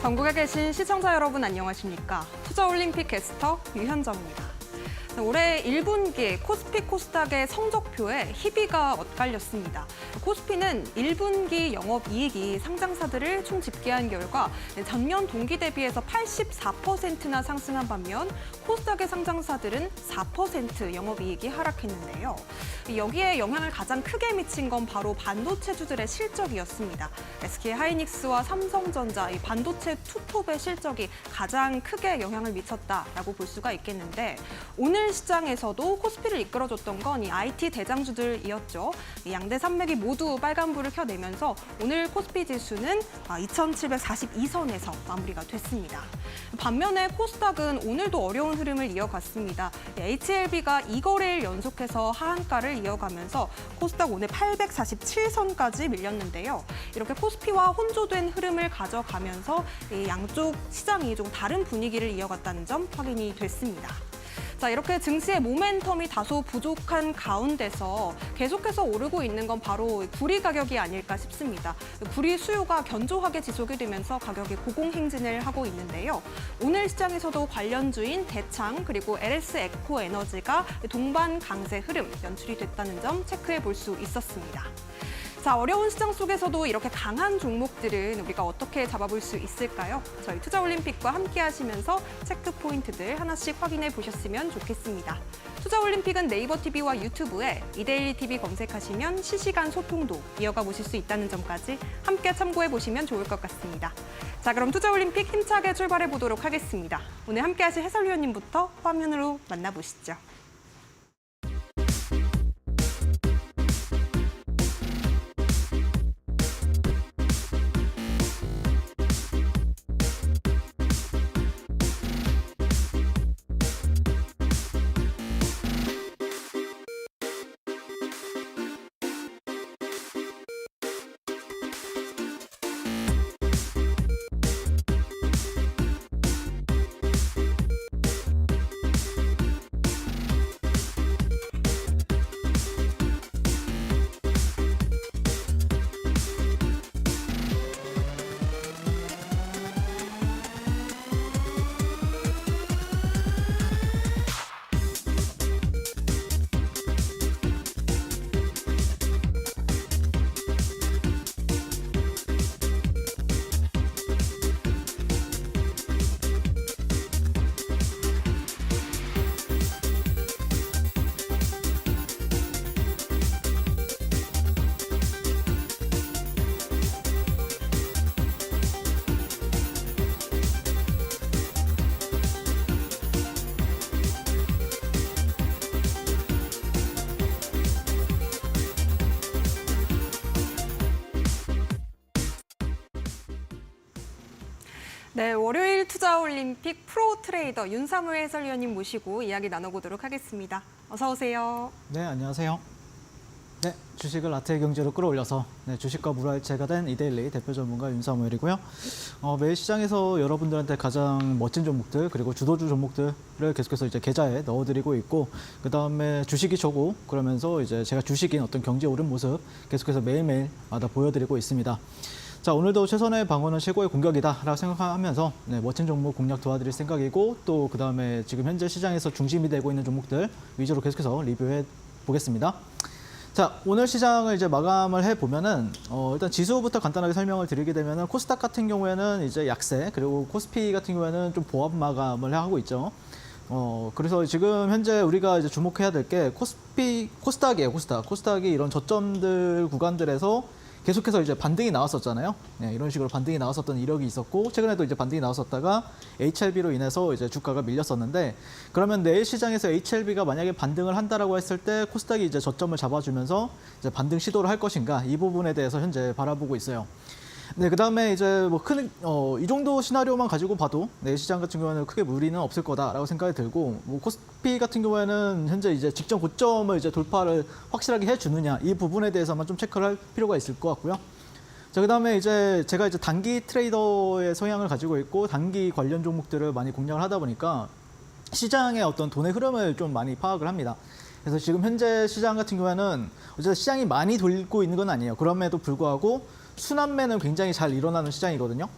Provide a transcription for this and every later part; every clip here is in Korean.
전국에 계신 시청자 여러분 안녕하십니까? 투자올림픽 캐스터 유현정입니다. 올해 1분기 코스피 코스닥의 성적표에 희비가 엇갈렸습니다. 코스피는 1분기 영업이익이 상장사들을 총 집계한 결과 전년 동기 대비해서 84%나 상승한 반면 코스닥의 상장사들은 4% 영업이익이 하락했는데요. 여기에 영향을 가장 크게 미친 건 바로 반도체주들의 실적이었습니다. SK하이닉스와 삼성전자, 이 반도체 투톱의 실적이 가장 크게 영향을 미쳤다라고 볼 수가 있겠는데 오늘 시장에서도 코스피를 이끌어줬던 건 이 IT 대장주들이었죠. 이 양대 산맥이 모두 빨간불을 켜내면서 오늘 코스피 지수는 2742선에서 마무리가 됐습니다. 반면에 코스닥은 오늘도 어려운 흐름을 이어갔습니다. HLB가 2거래일 연속해서 하한가를 이어가면서 코스닥 오늘 847선까지 밀렸는데요. 이렇게 코스피와 혼조된 흐름을 가져가면서 이 양쪽 시장이 좀 다른 분위기를 이어갔다는 점 확인이 됐습니다. 자, 이렇게 증시의 모멘텀이 다소 부족한 가운데서 계속해서 오르고 있는 건 바로 구리 가격이 아닐까 싶습니다. 구리 수요가 견조하게 지속이 되면서 가격이 고공행진을 하고 있는데요. 오늘 시장에서도 관련주인 대창 그리고 LS 에코 에너지가 동반 강세 흐름 연출이 됐다는 점 체크해 볼 수 있었습니다. 자, 어려운 시장 속에서도 이렇게 강한 종목들은 우리가 어떻게 잡아볼 수 있을까요? 저희 투자올림픽과 함께 하시면서 체크 포인트들 하나씩 확인해 보셨으면 좋겠습니다. 투자올림픽은 네이버 TV와 유튜브에 이데일리 TV 검색하시면 실시간 소통도 이어가 보실 수 있다는 점까지 함께 참고해 보시면 좋을 것 같습니다. 자, 그럼 투자올림픽 힘차게 출발해 보도록 하겠습니다. 오늘 함께 하실 해설위원님부터 화면으로 만나보시죠. 네, 월요일 투자올림픽 프로 트레이더 윤사무 해설위원님 모시고 이야기 나눠보도록 하겠습니다. 어서 오세요. 네, 안녕하세요. 네, 주식을 라테의 경제로 끌어올려서 주식과 물화일체가 된 이데일리 대표 전문가 윤사무엘이고요. 매일 시장에서 여러분들한테 가장 멋진 종목들 그리고 주도주 종목들을 계속해서 이제 계좌에 넣어드리고 있고 그 다음에 주식이 저고 그러면서 이제 제가 주식인 어떤 경제 오른 모습 계속해서 매일매일마다 보여드리고 있습니다. 자, 오늘도 최선의 방어는 최고의 공격이다라고 생각하면서 멋진 종목 공략 도와드릴 생각이고 또 그다음에 지금 현재 시장에서 중심이 되고 있는 종목들 위주로 계속해서 리뷰해 보겠습니다. 자, 오늘 시장을 이제 마감을 해보면은 일단 지수부터 간단하게 설명을 드리게 되면은 코스닥 같은 경우에는 이제 약세 그리고 코스피 같은 경우에는 좀 보합 마감을 하고 있죠. 그래서 지금 현재 우리가 이제 주목해야 될 게 코스닥이에요. 코스닥이 이런 저점들 구간들에서 계속해서 이제 반등이 나왔었잖아요. 네, 이런 식으로 반등이 나왔었던 이력이 있었고 최근에도 이제 반등이 나왔었다가 HLB로 인해서 이제 주가가 밀렸었는데 그러면 내일 시장에서 HLB가 만약에 반등을 한다라고 했을 때 코스닥이 이제 저점을 잡아주면서 이제 반등 시도를 할 것인가 이 부분에 대해서 현재 바라보고 있어요. 네, 그다음에 이제 뭐 이 정도 시나리오만 가지고 봐도 내일 시장 같은 경우에는 크게 무리는 없을 거다라고 생각이 들고 뭐 코스피 같은 경우에는 현재 이제 직전 고점을 이제 돌파를 확실하게 해주느냐 이 부분에 대해서만 좀 체크를 할 필요가 있을 것 같고요. 자, 그다음에 이제 제가 이제 단기 트레이더의 성향을 가지고 있고 단기 관련 종목들을 많이 공략을 하다 보니까 시장의 어떤 돈의 흐름을 좀 많이 파악을 합니다. 그래서 지금 현재 시장 같은 경우에는 어쨌든 시장이 많이 돌고 있는 건 아니에요. 그럼에도 불구하고 순환매는 굉장히 잘 일어나는 시장이거든요.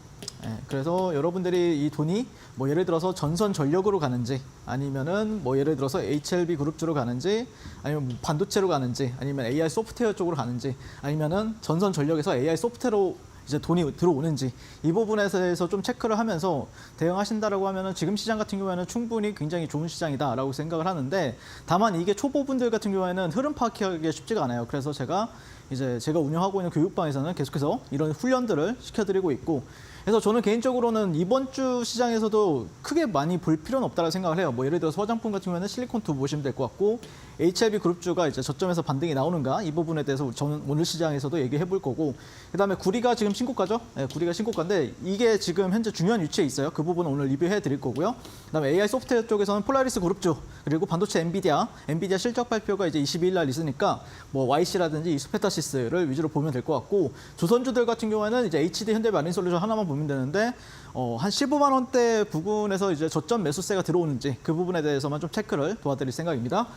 그래서 여러분들이 이 돈이 뭐 예를 들어서 전선 전력으로 가는지 아니면은 뭐 예를 들어서 HLB 그룹주로 가는지 아니면 뭐 반도체로 가는지 아니면 AI 소프트웨어 쪽으로 가는지 아니면은 전선 전력에서 AI 소프트웨어로 이제 돈이 들어오는지 이 부분에 대해서 좀 체크를 하면서 대응하신다라고 하면은 지금 시장 같은 경우에는 충분히 굉장히 좋은 시장이다라고 생각을 하는데 다만 이게 초보분들 같은 경우에는 흐름 파악하기가 쉽지가 않아요. 그래서 제가 운영하고 있는 교육방에서는 계속해서 이런 훈련들을 시켜드리고 있고 그래서 저는 개인적으로는 이번 주 시장에서도 크게 많이 볼 필요는 없다고 생각을 해요. 뭐 예를 들어서 화장품 같은 경우에는 실리콘2 보시면 될 것 같고 HLB 그룹주가 이제 저점에서 반등이 나오는가 이 부분에 대해서 저는 오늘 시장에서도 얘기해 볼 거고 그다음에 구리가 지금 신고가죠. 구리가 신고가인데 이게 지금 현재 중요한 위치에 있어요. 그 부분은 오늘 리뷰해 드릴 거고요. 그다음에 AI 소프트웨어 쪽에서는 폴라리스 그룹주 그리고 반도체 엔비디아 실적 발표가 이제 22일 날 있으니까 뭐 YC라든지 이스페타시스를 위주로 보면 될 것 같고 조선주들 같은 경우에는 이제 HD 현대마린솔루션 하나만 보면 되는데 한 15만 원대 부근에서 이제 저점 매수세가 들어오는지 그 부분에 대해서만 좀 체크를 도와드릴 생각입니다.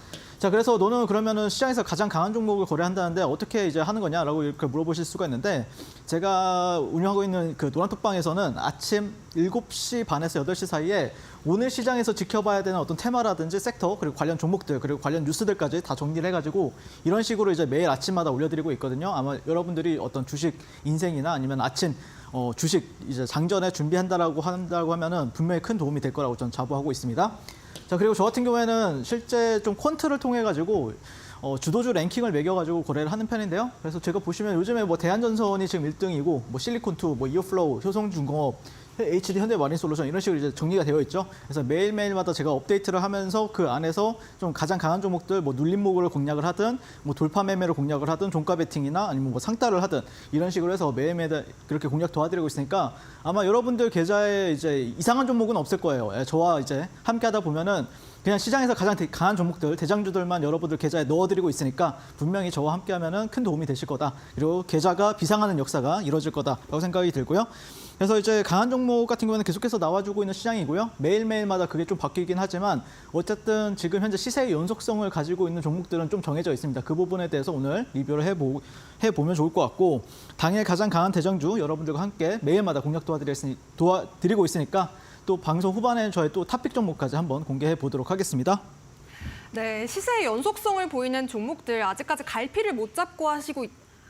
자, 그래서 너는 그러면은 시장에서 가장 강한 종목을 거래한다는데 어떻게 이제 하는 거냐라고 이렇게 물어보실 수가 있는데 제가 운영하고 있는 그 노란톡방에서는 아침 7시 반에서 8시 사이에 오늘 시장에서 지켜봐야 되는 어떤 테마라든지 섹터 그리고 관련 종목들 그리고 관련 뉴스들까지 다 정리를 해가지고 이런 식으로 이제 매일 아침마다 올려드리고 있거든요. 아마 여러분들이 어떤 주식 인생이나 아니면 아침 주식 이제 장전에 준비한다고 하면은 분명히 큰 도움이 될 거라고 저는 자부하고 있습니다. 자, 그리고 저 같은 경우에는 실제 좀 퀀트를 통해 가지고 주도주 랭킹을 매겨가지고 거래를 하는 편인데요. 그래서 제가 보시면 요즘에 뭐 대한전선이 지금 1등이고 뭐 실리콘2, 뭐 이어플로우, 효성중공업, HD 현대마린솔루션 이런 식으로 이제 정리가 되어 있죠. 그래서 매일매일마다 제가 업데이트를 하면서 그 안에서 좀 가장 강한 종목들 뭐 눌림목을 공략을 하든 뭐 돌파 매매를 공략을 하든 종가 베팅이나 아니면 뭐 상따를 하든 이런 식으로 해서 매일매일 그렇게 공략 도와드리고 있으니까 아마 여러분들 계좌에 이제 이상한 종목은 없을 거예요. 저와 이제 함께 하다 보면은 그냥 시장에서 가장 강한 종목들, 대장주들만 여러분들 계좌에 넣어드리고 있으니까 분명히 저와 함께하면은 큰 도움이 되실 거다. 그리고 계좌가 비상하는 역사가 이루어질 거다라고 생각이 들고요. 그래서 이제 강한 종목 같은 경우는 계속해서 나와주고 있는 시장이고요. 매일매일마다 그게 좀 바뀌긴 하지만 어쨌든 지금 현재 시세의 연속성을 가지고 있는 종목들은 좀 정해져 있습니다. 그 부분에 대해서 오늘 리뷰를 해보면 좋을 것 같고 당일 가장 강한 대장주 여러분들과 함께 매일마다 공략 도와드리고 있으니까 또 방송 후반에 저희 또 탑픽 종목까지 한번 공개해 보도록 하겠습니다. 네, 시세의 연속성을 보이는 종목들 아직까지 갈피를 못 잡고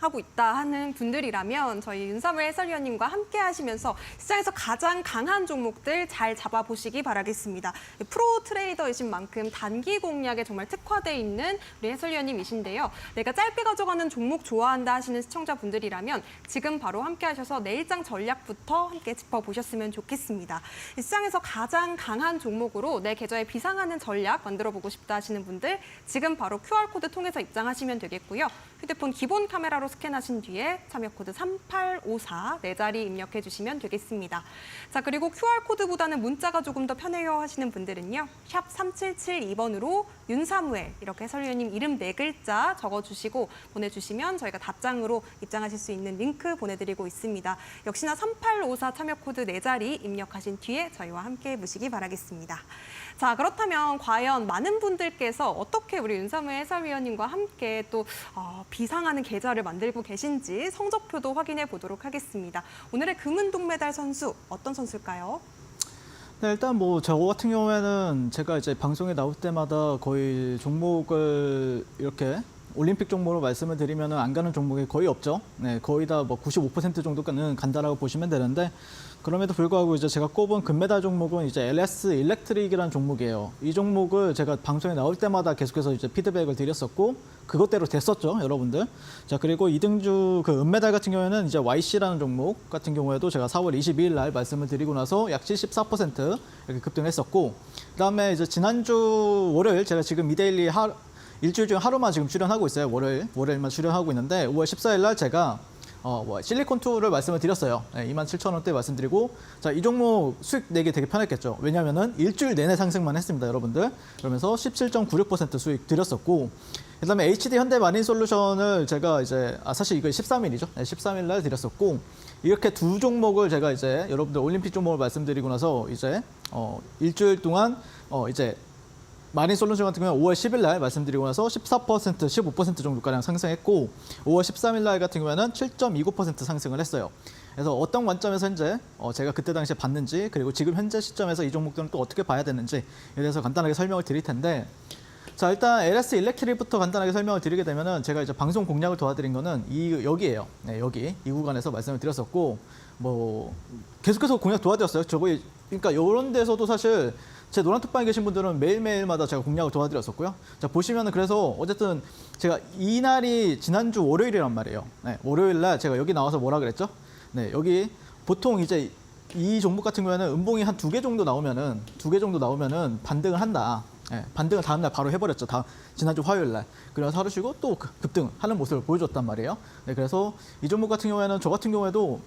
하고 있다 하는 분들이라면 저희 윤사무엘 해설위원님과 함께 하시면서 시장에서 가장 강한 종목들 잘 잡아보시기 바라겠습니다. 프로 트레이더이신 만큼 단기 공략에 정말 특화되어 있는 우리 해설위원님이신데요. 내가 짧게 가져가는 종목 좋아한다 하시는 시청자분들이라면 지금 바로 함께 하셔서 내일장 전략부터 함께 짚어보셨으면 좋겠습니다. 시장에서 가장 강한 종목으로 내 계좌에 비상하는 전략 만들어보고 싶다 하시는 분들 지금 바로 QR코드 통해서 입장하시면 되겠고요. 휴대폰 기본 카메라로 스캔하신 뒤에 참여 코드 3854 네 자리 입력해 주시면 되겠습니다. 자, 그리고 QR코드보다는 문자가 조금 더 편해요 하시는 분들은요. 샵 3772번으로 윤사무엘 이렇게 해설위원님 이름 4글자 적어주시고 보내주시면 저희가 답장으로 입장하실 수 있는 링크 보내드리고 있습니다. 역시나 3854 참여 코드 네 자리 입력하신 뒤에 저희와 함께 해보시기 바라겠습니다. 자, 그렇다면 과연 많은 분들께서 어떻게 우리 윤사무엘 해설위원님과 함께 또 비상하는 계좌를 만들고 계신지 성적표도 확인해 보도록 하겠습니다. 오늘의 금은 동메달 선수 어떤 선수일까요? 네, 일단 뭐 저 같은 경우에는 제가 이제 방송에 나올 때마다 거의 종목을 이렇게 올림픽 종목으로 말씀을 드리면 안 가는 종목이 거의 없죠. 네, 거의 다 뭐 95% 정도는 간다라고 보시면 되는데 그럼에도 불구하고 이제 제가 꼽은 금메달 종목은 이제 LS 일렉트릭이라는 종목이에요. 이 종목을 제가 방송에 나올 때마다 계속해서 이제 피드백을 드렸었고 그것대로 됐었죠, 여러분들. 자, 그리고 2등주 그 은메달 같은 경우에는 이제 YC라는 종목 같은 경우에도 제가 4월 22일 날 말씀을 드리고 나서 약 74% 이렇게 급등했었고 그다음에 이제 지난주 월요일 제가 지금 이데일리 일주일 중에 하루만 지금 출연하고 있어요. 월요일만 출연하고 있는데 5월 14일 날 제가 실리콘2를 말씀을 드렸어요. 네, 27,000원대 말씀드리고 자, 이 종목 수익 내기 되게 편했겠죠. 왜냐하면은 일주일 내내 상승만 했습니다, 여러분들. 그러면서 17.96% 수익 드렸었고 그다음에 HD 현대마린솔루션을 제가 이제 사실 이거 13일이죠. 네, 13일 날 드렸었고 이렇게 두 종목을 제가 이제 여러분들 올림픽 종목을 말씀드리고 나서 이제 일주일 동안 이제 마린솔루션 같은 경우는 5월 10일 날 말씀드리고 나서 14%, 15% 정도가량 상승했고 5월 13일 날 같은 경우에는 7.29% 상승을 했어요. 그래서 어떤 관점에서 현재 제가 그때 당시에 봤는지 그리고 지금 현재 시점에서 이 종목들은 또 어떻게 봐야 되는지에 대해서 간단하게 설명을 드릴 텐데 자 일단 LS 일렉트릭부터 간단하게 설명을 드리게 되면은 제가 이제 방송 공략을 도와드린 거는 여기에요. 네, 여기 이 구간에서 말씀을 드렸었고 뭐 계속해서 공략 도와드렸어요. 그러니까 이런 데서도 사실 제 노란톡방에 계신 분들은 매일매일마다 제가 공략을 도와드렸었고요. 자 보시면은 그래서 어쨌든 제가 이날이 지난주 월요일이란 말이에요. 네, 월요일 날 제가 여기 나와서 뭐라 그랬죠? 네, 여기 보통 이제 이 종목 같은 경우에는 음봉이 한 2개 정도 나오면은 반등을 한다. 네, 반등을 다음날 바로 해버렸죠. 지난주 화요일 날. 그래서 하루 쉬고 또 급등하는 모습을 보여줬단 말이에요. 네, 그래서 이 종목 같은 경우에는 저 같은 경우에도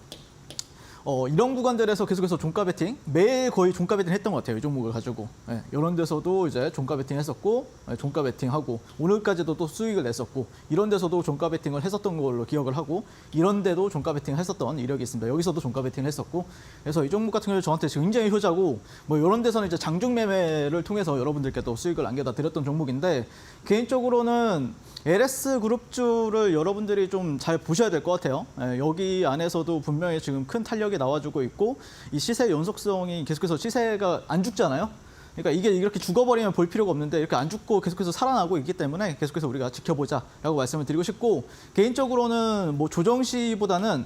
이런 구간들에서 계속해서 종가 베팅 매일 거의 종가 베팅 했던 것 같아요. 이 종목을 가지고 이런 데서도 이제 종가 베팅 했었고 종가 베팅하고 오늘까지도 또 수익을 냈었고 이런 데서도 종가 베팅을 했었던 걸로 기억을 하고 이런 데도 종가 베팅을 했었던 이력이 있습니다. 여기서도 종가 베팅을 했었고 그래서 이 종목 같은 경우는 저한테 굉장히 효자고 뭐 이런 데서는 이제 장중 매매를 통해서 여러분들께 또 수익을 안겨다 드렸던 종목인데 개인적으로는 LS 그룹주를 여러분들이 좀 잘 보셔야 될 것 같아요. 여기 안에서도 분명히 지금 큰 탄력이 나와주고 있고 이 시세 연속성이 계속해서 시세가 안 죽잖아요. 그러니까 이게 이렇게 죽어버리면 볼 필요가 없는데 이렇게 안 죽고 계속해서 살아나고 있기 때문에 계속해서 우리가 지켜보자라고 말씀을 드리고 싶고 개인적으로는 뭐 조정 시보다는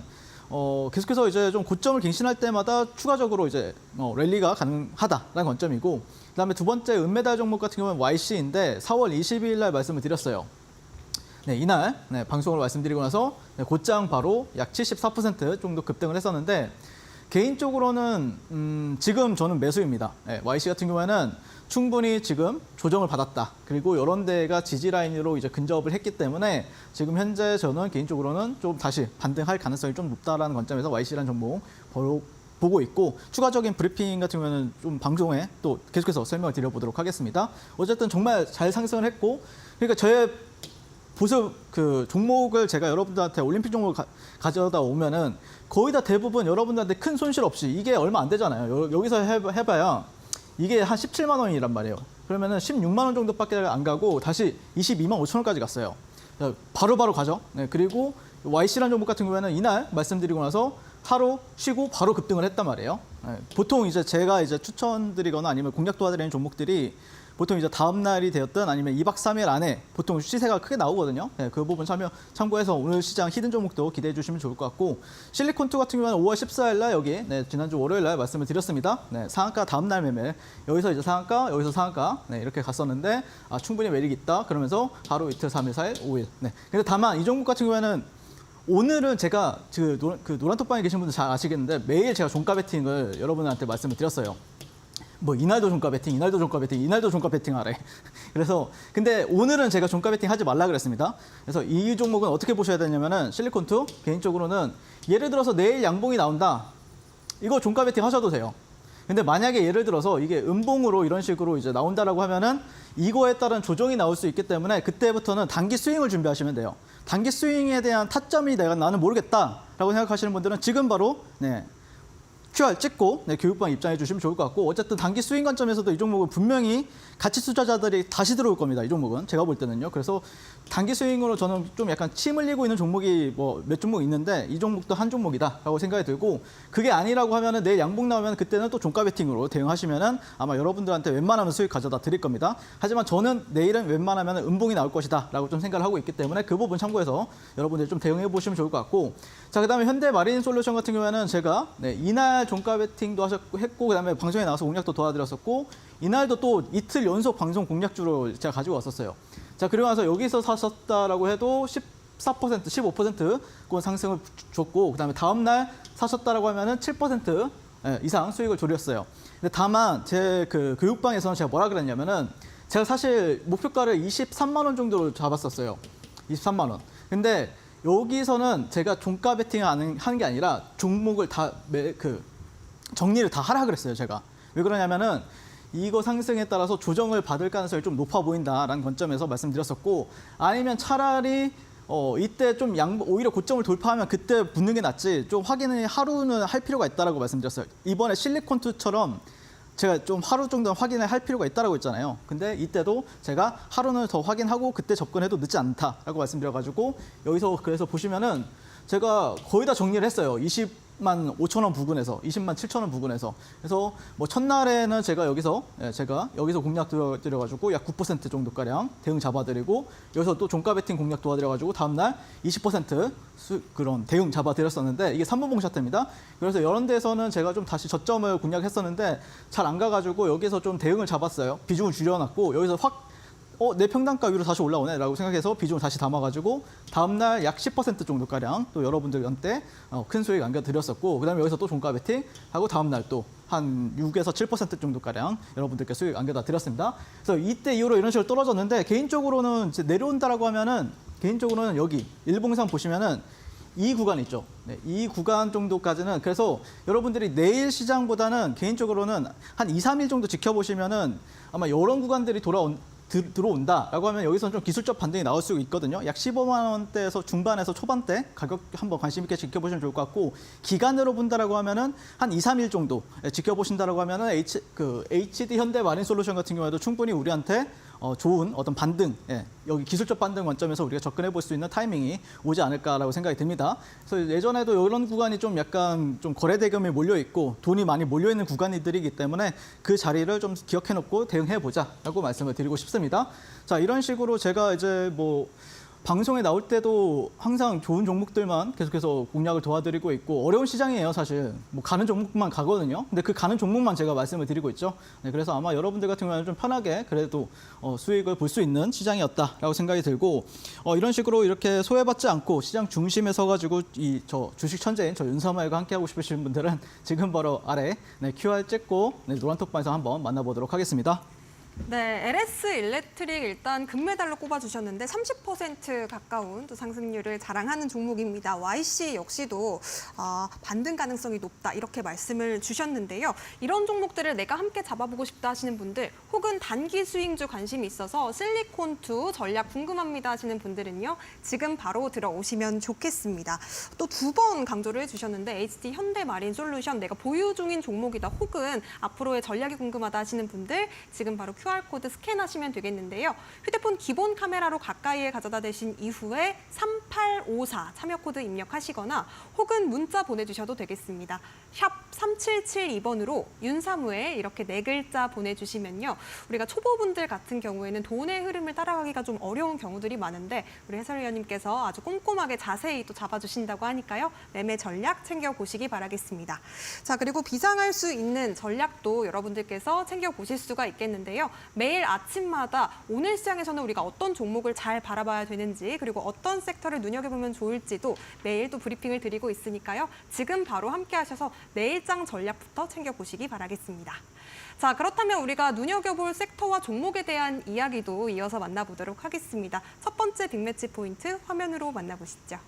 계속해서 이제 좀 고점을 갱신할 때마다 추가적으로 이제 랠리가 가능하다라는 관점이고 그다음에 두 번째 은메달 종목 같은 경우는 YC인데 4월 22일 날 말씀을 드렸어요. 네, 이날 방송을 말씀드리고 나서 곧장 바로 약 74% 정도 급등을 했었는데 개인적으로는 지금 저는 매수입니다. YC 같은 경우에는 충분히 지금 조정을 받았다. 그리고 이런 데가 지지 라인으로 이제 근접을 했기 때문에 지금 현재 저는 개인적으로는 좀 다시 반등할 가능성이 좀 높다라는 관점에서 YC라는 종목 보고 있고 추가적인 브리핑 같은 경우는 좀 방송에 또 계속해서 설명을 드려보도록 하겠습니다. 어쨌든 정말 잘 상승을 했고 그러니까 저의 보수 그 종목을 제가 여러분들한테 올림픽 종목을 가져다 오면은 거의 다 대부분 여러분들한테 큰 손실 없이 이게 얼마 안 되잖아요. 여기서 해봐야 이게 한 17만 원이란 말이에요. 그러면은 16만 원 정도밖에 안 가고 다시 22만 5천 원까지 갔어요. 바로바로 가죠. 네, 그리고 YC라는 종목 같은 경우에는 이날 말씀드리고 나서 하루 쉬고 바로 급등을 했단 말이에요. 보통 이제 제가 이제 추천드리거나 아니면 공략 도와드리는 종목들이 보통 이제 다음 날이 되었든 아니면 2박 3일 안에 보통 시세가 크게 나오거든요. 그 부분 참고해서 오늘 시장 히든 종목도 기대해 주시면 좋을 것 같고 실리콘2 같은 경우는 5월 14일 날 여기 지난주 월요일 날 말씀을 드렸습니다. 상한가 다음 날 매매 여기서 이제 상한가 여기서 상한가 이렇게 갔었는데 충분히 매력이 있다 그러면서 하루 이틀 3일 4일 5일 근데 다만 이 종목 같은 경우에는 오늘은 제가 그 노란톡방에 계신 분들 잘 아시겠는데 매일 제가 종가 베팅을 여러분한테 말씀을 드렸어요. 뭐 이날도 종가 베팅, 이날도 종가 베팅, 이날도 종가 베팅 하래. 그래서 근데 오늘은 제가 종가 베팅 하지 말라 그랬습니다. 그래서 이 종목은 어떻게 보셔야 되냐면은 실리콘2 개인적으로는 예를 들어서 내일 양봉이 나온다. 이거 종가 베팅 하셔도 돼요. 근데 만약에 예를 들어서 이게 음봉으로 이런 식으로 이제 나온다라고 하면은 이거에 따른 조정이 나올 수 있기 때문에 그때부터는 단기 스윙을 준비하시면 돼요. 단기 스윙에 대한 타점이 나는 모르겠다라고 생각하시는 분들은 지금 바로 QR 찍고 교육방 입장해 주시면 좋을 것 같고 어쨌든 단기 스윙 관점에서도 이 종목은 분명히 가치 투자자들이 다시 들어올 겁니다. 이 종목은 제가 볼 때는요. 그래서 단기 스윙으로 저는 좀 약간 침 흘리고 있는 종목이 뭐 몇 종목 있는데 이 종목도 한 종목이다라고 생각이 들고 그게 아니라고 하면은 내일 양봉 나오면 그때는 또 종가 베팅으로 대응하시면은 아마 여러분들한테 웬만하면 수익 가져다 드릴 겁니다. 하지만 저는 내일은 웬만하면 음봉이 나올 것이다라고 좀 생각을 하고 있기 때문에 그 부분 참고해서 여러분들이 좀 대응해 보시면 좋을 것 같고 자 그다음에 현대 마린 솔루션 같은 경우에는 제가 이날 종가 베팅도 했고 그다음에 방송에 나와서 공략도 도와드렸었고 이날도 또 이틀 연속 방송 공략주로 제가 가지고 왔었어요. 자 그리고 나서 여기서 사셨다라고 해도 14%, 15%권 상승을 줬고 그다음에 다음 날 사셨다라고 하면은 7% 이상 수익을 졸렸어요. 근데 다만 제 그 교육방에서는 제가 뭐라 그랬냐면은 제가 사실 목표가를 23만 원 정도로 잡았었어요. 23만 원. 근데 여기서는 제가 종가 베팅을 하는 게 아니라 종목을 다 정리를 다 하라 그랬어요, 제가. 왜 그러냐면은 이거 상승에 따라서 조정을 받을 가능성이 좀 높아 보인다라는 관점에서 말씀드렸었고 아니면 차라리 이때 좀 오히려 고점을 돌파하면 그때 붙는 게 낫지 좀 확인을 하루는 할 필요가 있다라고 말씀드렸어요. 이번에 실리콘2처럼 제가 좀 하루 정도는 확인을 할 필요가 있다라고 했잖아요. 근데 이때도 제가 하루는 더 확인하고 그때 접근해도 늦지 않다라고 말씀드려가지고 여기서 그래서 보시면은 제가 거의 다 정리를 했어요. 20만 5천 원 부근에서 20만 7천 원 부근에서 그래서 뭐 첫날에는 제가 여기서 공략 도와드려가지고 약 9% 정도 가량 대응 잡아드리고 여기서 또 종가 베팅 공략 도와드려가지고 다음날 20% 그런 대응 잡아드렸었는데 이게 3분봉 차트입니다. 그래서 이런 데서는 제가 좀 다시 저점을 공략했었는데 잘 안 가가지고 여기서 좀 대응을 잡았어요. 비중을 줄여놨고 여기서 확 내 평단가 위로 다시 올라오네 라고 생각해서 비중을 다시 담아가지고 다음날 약 10% 정도가량 또 여러분들한테 큰 수익 안겨드렸었고 그다음에 여기서 또 종가 베팅 하고 다음날 또 한 6에서 7% 정도가량 여러분들께 수익 안겨다 드렸습니다. 그래서 이때 이후로 이런 식으로 떨어졌는데 개인적으로는 이제 내려온다라고 하면은 개인적으로는 여기 일봉상 보시면은 이 구간 있죠. 네, 이 구간 정도까지는 그래서 여러분들이 내일 시장보다는 개인적으로는 한 2, 3일 정도 지켜보시면은 아마 이런 구간들이 들어온다라고 하면 여기서는 좀 기술적 반등이 나올 수 있거든요. 약 15만 원대에서 중반에서 초반대 가격 한번 관심 있게 지켜보시면 좋을 것 같고 기간으로 본다라고 하면은 한 2, 3일 정도 지켜보신다라고 하면은 HD 현대 마린솔루션 같은 경우에도 충분히 우리한테 좋은 어떤 반등, 여기 기술적 반등 관점에서 우리가 접근해 볼 수 있는 타이밍이 오지 않을까라고 생각이 듭니다. 그래서 예전에도 이런 구간이 좀 약간 좀 거래 대금이 몰려 있고 돈이 많이 몰려 있는 구간들이기 때문에 그 자리를 좀 기억해 놓고 대응해 보자라고 말씀을 드리고 싶습니다. 자, 이런 식으로 제가 이제 뭐 방송에 나올 때도 항상 좋은 종목들만 계속해서 공략을 도와드리고 있고 어려운 시장이에요, 사실. 뭐 가는 종목만 가거든요. 근데 그 가는 종목만 제가 말씀을 드리고 있죠. 네, 그래서 아마 여러분들 같은 경우에는 좀 편하게 그래도 수익을 볼 수 있는 시장이었다라고 생각이 들고 이런 식으로 이렇게 소외받지 않고 시장 중심에 서가지고 저 주식 천재인 저 윤사마일과 함께 하고 싶으신 분들은 지금 바로 아래 QR 찍고 노란톡방에서 한번 만나보도록 하겠습니다. 네, LS 일렉트릭 일단 금메달로 꼽아주셨는데 30% 가까운 또 상승률을 자랑하는 종목입니다. YC 역시도 반등 가능성이 높다 이렇게 말씀을 주셨는데요. 이런 종목들을 내가 함께 잡아보고 싶다 하시는 분들 혹은 단기 수익주 관심이 있어서 실리콘2 전략 궁금합니다 하시는 분들은요. 지금 바로 들어오시면 좋겠습니다. 또 2번 강조를 해주셨는데 HD 현대 마린 솔루션 내가 보유 중인 종목이다 혹은 앞으로의 전략이 궁금하다 하시는 분들 지금 바로 QR코드 스캔하시면 되겠는데요. 휴대폰 기본 카메라로 가까이에 가져다 대신 이후에 3854 참여 코드 입력하시거나 혹은 문자 보내주셔도 되겠습니다. 샵 3772번으로 윤사무에 이렇게 4글자 보내주시면요. 우리가 초보분들 같은 경우에는 돈의 흐름을 따라가기가 좀 어려운 경우들이 많은데 우리 해설위원님께서 아주 꼼꼼하게 자세히 또 잡아주신다고 하니까요. 매매 전략 챙겨보시기 바라겠습니다. 자, 그리고 비상할 수 있는 전략도 여러분들께서 챙겨보실 수가 있겠는데요. 매일 아침마다 오늘 시장에서는 우리가 어떤 종목을 잘 바라봐야 되는지 그리고 어떤 섹터를 눈여겨보면 좋을지도 매일 또 브리핑을 드리고 있으니까요. 지금 바로 함께 하셔서 내일장 전략부터 챙겨보시기 바라겠습니다. 자, 그렇다면 우리가 눈여겨볼 섹터와 종목에 대한 이야기도 이어서 만나보도록 하겠습니다. 첫 번째 빅매치 포인트 화면으로 만나보시죠.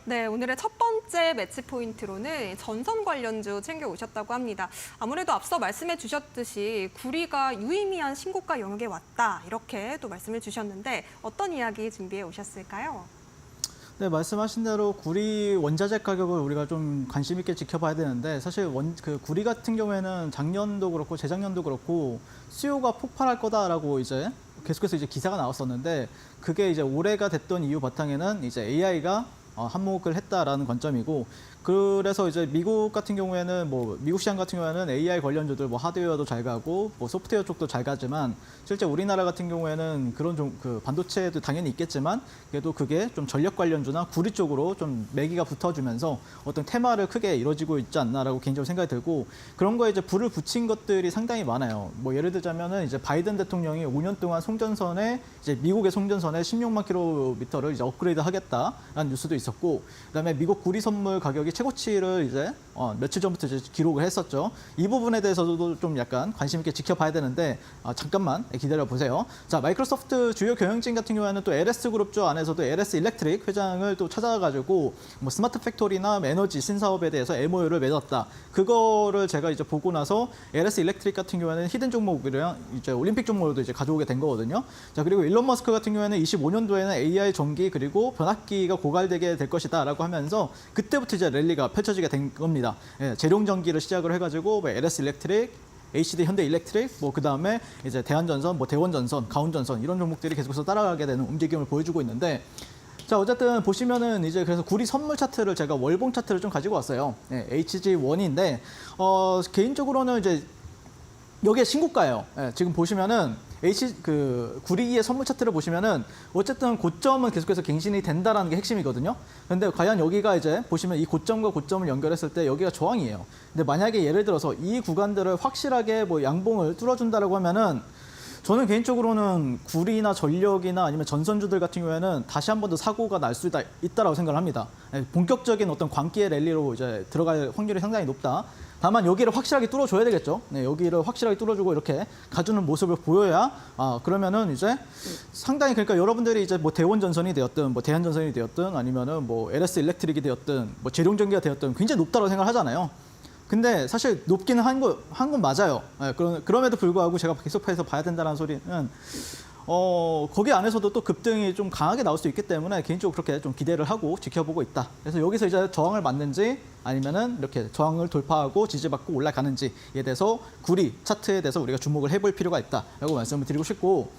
네, 오늘의 첫 번째 매치 포인트로는 전선 관련주 챙겨오셨다고 합니다. 아무래도 앞서 말씀해 주셨듯이 구리가 유의미한 신고가 영역에 왔다 이렇게 또 말씀을 주셨는데 어떤 이야기 준비해 오셨을까요? 네, 말씀하신 대로 구리 원자재 가격을 우리가 좀 관심 있게 지켜봐야 되는데 사실 그 구리 같은 경우에는 작년도 그렇고 재작년도 그렇고 수요가 폭발할 거다라고 이제 계속해서 이제 기사가 나왔었는데 그게 이제 올해가 됐던 이유 바탕에는 이제 AI가 한몫을 했다라는 관점이고 그래서 이제 미국 같은 경우에는 뭐 미국 시장 같은 경우에는 AI 관련주들 뭐 하드웨어도 잘 가고 뭐 소프트웨어 쪽도 잘 가지만 실제 우리나라 같은 경우에는 그런 좀 그 반도체도 당연히 있겠지만 그래도 그게 좀 전력 관련주나 구리 쪽으로 좀 매기가 붙어주면서 어떤 테마를 크게 이루어지고 있지 않나라고 개인적으로 생각이 들고 그런 거에 이제 불을 붙인 것들이 상당히 많아요. 뭐 예를 들자면은 이제 바이든 대통령이 5년 동안 송전선에 이제 미국의 송전선에 16만 킬로미터를 이제 업그레이드 하겠다라는 뉴스도 있었고 그다음에 미국 구리 선물 가격이 최고치를 이제 며칠 전부터 이제 기록을 했었죠. 이 부분에 대해서도 좀 약간 관심 있게 지켜봐야 되는데 잠깐만 기다려 보세요. 자, 마이크로소프트 주요 경영진 같은 경우에는 또 LS 그룹주 안에서도 LS 일렉트릭 회장을 또 찾아가지고 뭐 스마트 팩토리나 에너지 신사업에 대해서 MOU를 맺었다. 그거를 제가 이제 보고 나서 LS 일렉트릭 같은 경우에는 히든 종목이랑 이제 올림픽 종목으로도 이제 가져오게 된 거거든요. 자, 그리고 일론 머스크 같은 경우에는 25년도에는 AI 전기 그리고 변압기가 고갈되게 될 것이다라고 하면서 그때부터 이제 랠리가 펼쳐지게 된 겁니다. 예, 재룡 전기를 시작을 해가지고 뭐 LS 일렉트릭, HD 현대 일렉트릭, 뭐 그다음에 이제 대한전선, 뭐 대원전선, 가온전선 이런 종목들이 계속해서 따라가게 되는 움직임을 보여주고 있는데, 자, 어쨌든 보시면은 이제 그래서 구리 선물 차트를 제가 월봉 차트를 좀 가지고 왔어요. 예, HG1인데 개인적으로는 이제 여기에 신고가예요. 예, 지금 보시면은 구리의 선물 차트를 보시면은 어쨌든 고점은 계속해서 갱신이 된다라는 게 핵심이거든요. 근데 과연 여기가 이제 보시면 이 고점과 고점을 연결했을 때 여기가 저항이에요. 근데 만약에 예를 들어서 이 구간들을 확실하게 뭐 양봉을 뚫어준다라고 하면은 저는 개인적으로는 구리나 전력이나 아니면 전선주들 같은 경우에는 다시 한 번 더 사고가 날 수 있다라고 생각을 합니다. 예, 본격적인 어떤 광기의 랠리로 이제 들어갈 확률이 상당히 높다. 다만 여기를 확실하게 뚫어줘야 되겠죠. 네, 여기를 확실하게 뚫어주고 이렇게 가주는 모습을 보여야 그러면은 이제 상당히 그러니까 여러분들이 이제 뭐 대원전선이 되었든 뭐 대한전선이 되었든 아니면은 뭐 LS 일렉트릭이 되었든 뭐 재룡전기가 되었든 굉장히 높다고 생각을 하잖아요. 근데 사실 높기는 한 건 맞아요. 네, 그럼에도 불구하고 제가 계속해서 봐야 된다는 소리는 거기 안에서도 또 급등이 좀 강하게 나올 수 있기 때문에 개인적으로 그렇게 좀 기대를 하고 지켜보고 있다. 그래서 여기서 이제 저항을 맞는지 아니면은 이렇게 저항을 돌파하고 지지받고 올라가는지에 대해서 구리 차트에 대해서 우리가 주목을 해볼 필요가 있다라고 말씀을 드리고 싶고,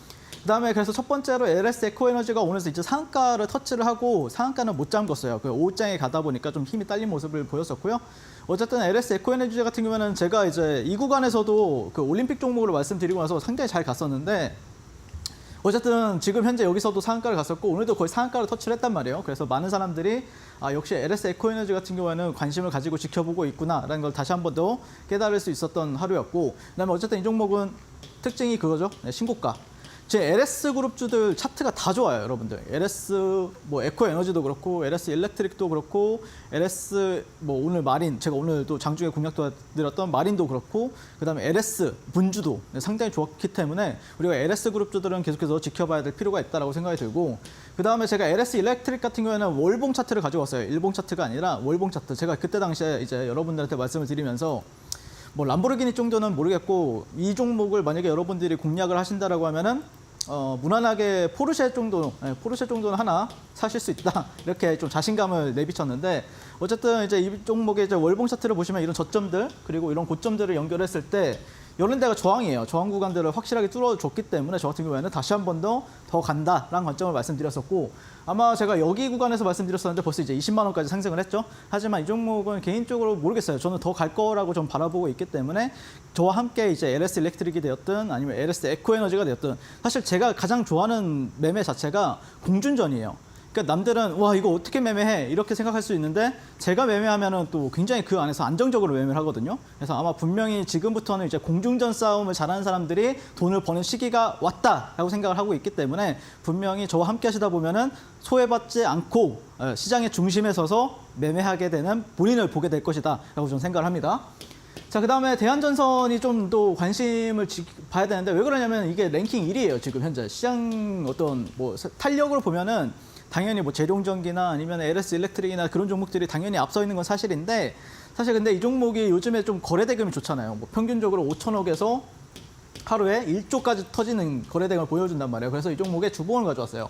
그다음에 그래서 첫 번째로 LS 에코에너지가 오늘서 이제 상한가를 터치를 하고 상한가는 못 잠궜어요. 그 5장에 가다 보니까 좀 힘이 딸린 모습을 보였었고요. 어쨌든 LS 에코에너지 같은 경우에는 제가 이제 이 구간에서도 그 올림픽 종목으로 말씀드리고 나서 상당히 잘 갔었는데, 어쨌든 지금 현재 여기서도 상한가를 갔었고 오늘도 거의 상한가를 터치를 했단 말이에요. 그래서 많은 사람들이 역시 LS 에코에너지 같은 경우에는 관심을 가지고 지켜보고 있구나라는 걸 다시 한 번 더 깨달을 수 있었던 하루였고, 그다음에 어쨌든 이 종목은 특징이 그거죠. 네, 신고가. 제 LS 그룹주들 차트가 다 좋아요, 여러분들. LS 뭐 에코에너지도 그렇고 LS 일렉트릭도 그렇고 LS 뭐 오늘 마린, 제가 오늘 또 장중에 공략도 드렸던 마린도 그렇고, 그다음에 LS 분주도 상당히 좋았기 때문에 우리가 LS 그룹주들은 계속해서 지켜봐야 될 필요가 있다라고 생각이 들고, 그다음에 제가 LS 일렉트릭 같은 경우에는 월봉 차트를 가지고 왔어요. 일봉 차트가 아니라 월봉 차트. 제가 그때 당시에 이제 여러분들한테 말씀을 드리면서 뭐 람보르기니 정도는 모르겠고 이 종목을 만약에 여러분들이 공략을 하신다라고 하면은 무난하게 포르쉐 정도는 하나 사실 수 있다, 이렇게 좀 자신감을 내비쳤는데, 어쨌든 이제 이 종목의 이제 월봉 차트를 보시면 이런 저점들 그리고 이런 고점들을 연결했을 때 이런 데가 저항이에요. 저항 구간들을 확실하게 뚫어줬기 때문에 저 같은 경우에는 다시 한 번 더 간다라는 관점을 말씀드렸었고, 아마 제가 여기 구간에서 말씀드렸었는데 벌써 이제 20만 원까지 상승을 했죠. 하지만 이 종목은 개인적으로 모르겠어요. 저는 더 갈 거라고 좀 바라보고 있기 때문에 저와 함께 이제 LS 일렉트릭이 되었든 아니면 LS 에코에너지가 되었든, 사실 제가 가장 좋아하는 매매 자체가 공준전이에요. 그러니까 남들은 와 이거 어떻게 매매해 이렇게 생각할 수 있는데 제가 매매하면은 또 굉장히 그 안에서 안정적으로 매매를 하거든요. 그래서 아마 분명히 지금부터는 이제 공중전 싸움을 잘하는 사람들이 돈을 버는 시기가 왔다라고 생각을 하고 있기 때문에 분명히 저와 함께 하시다 보면은 소외받지 않고 시장의 중심에 서서 매매하게 되는 본인을 보게 될 것이다라고 저는 생각을 합니다. 자, 그다음에 대한전선이 좀 또 관심을 봐야 되는데, 왜 그러냐면 이게 랭킹 1위예요. 지금 현재 시장 어떤 뭐 탄력으로 보면은 당연히 뭐 재룡전기나 아니면 LS 일렉트릭이나 그런 종목들이 당연히 앞서 있는 건 사실인데, 사실 근데 이 종목이 요즘에 좀 거래 대금이 좋잖아요. 뭐 평균적으로 5천억에서 하루에 1조까지 터지는 거래 대금을 보여준단 말이에요. 그래서 이 종목에 주봉을 가져왔어요.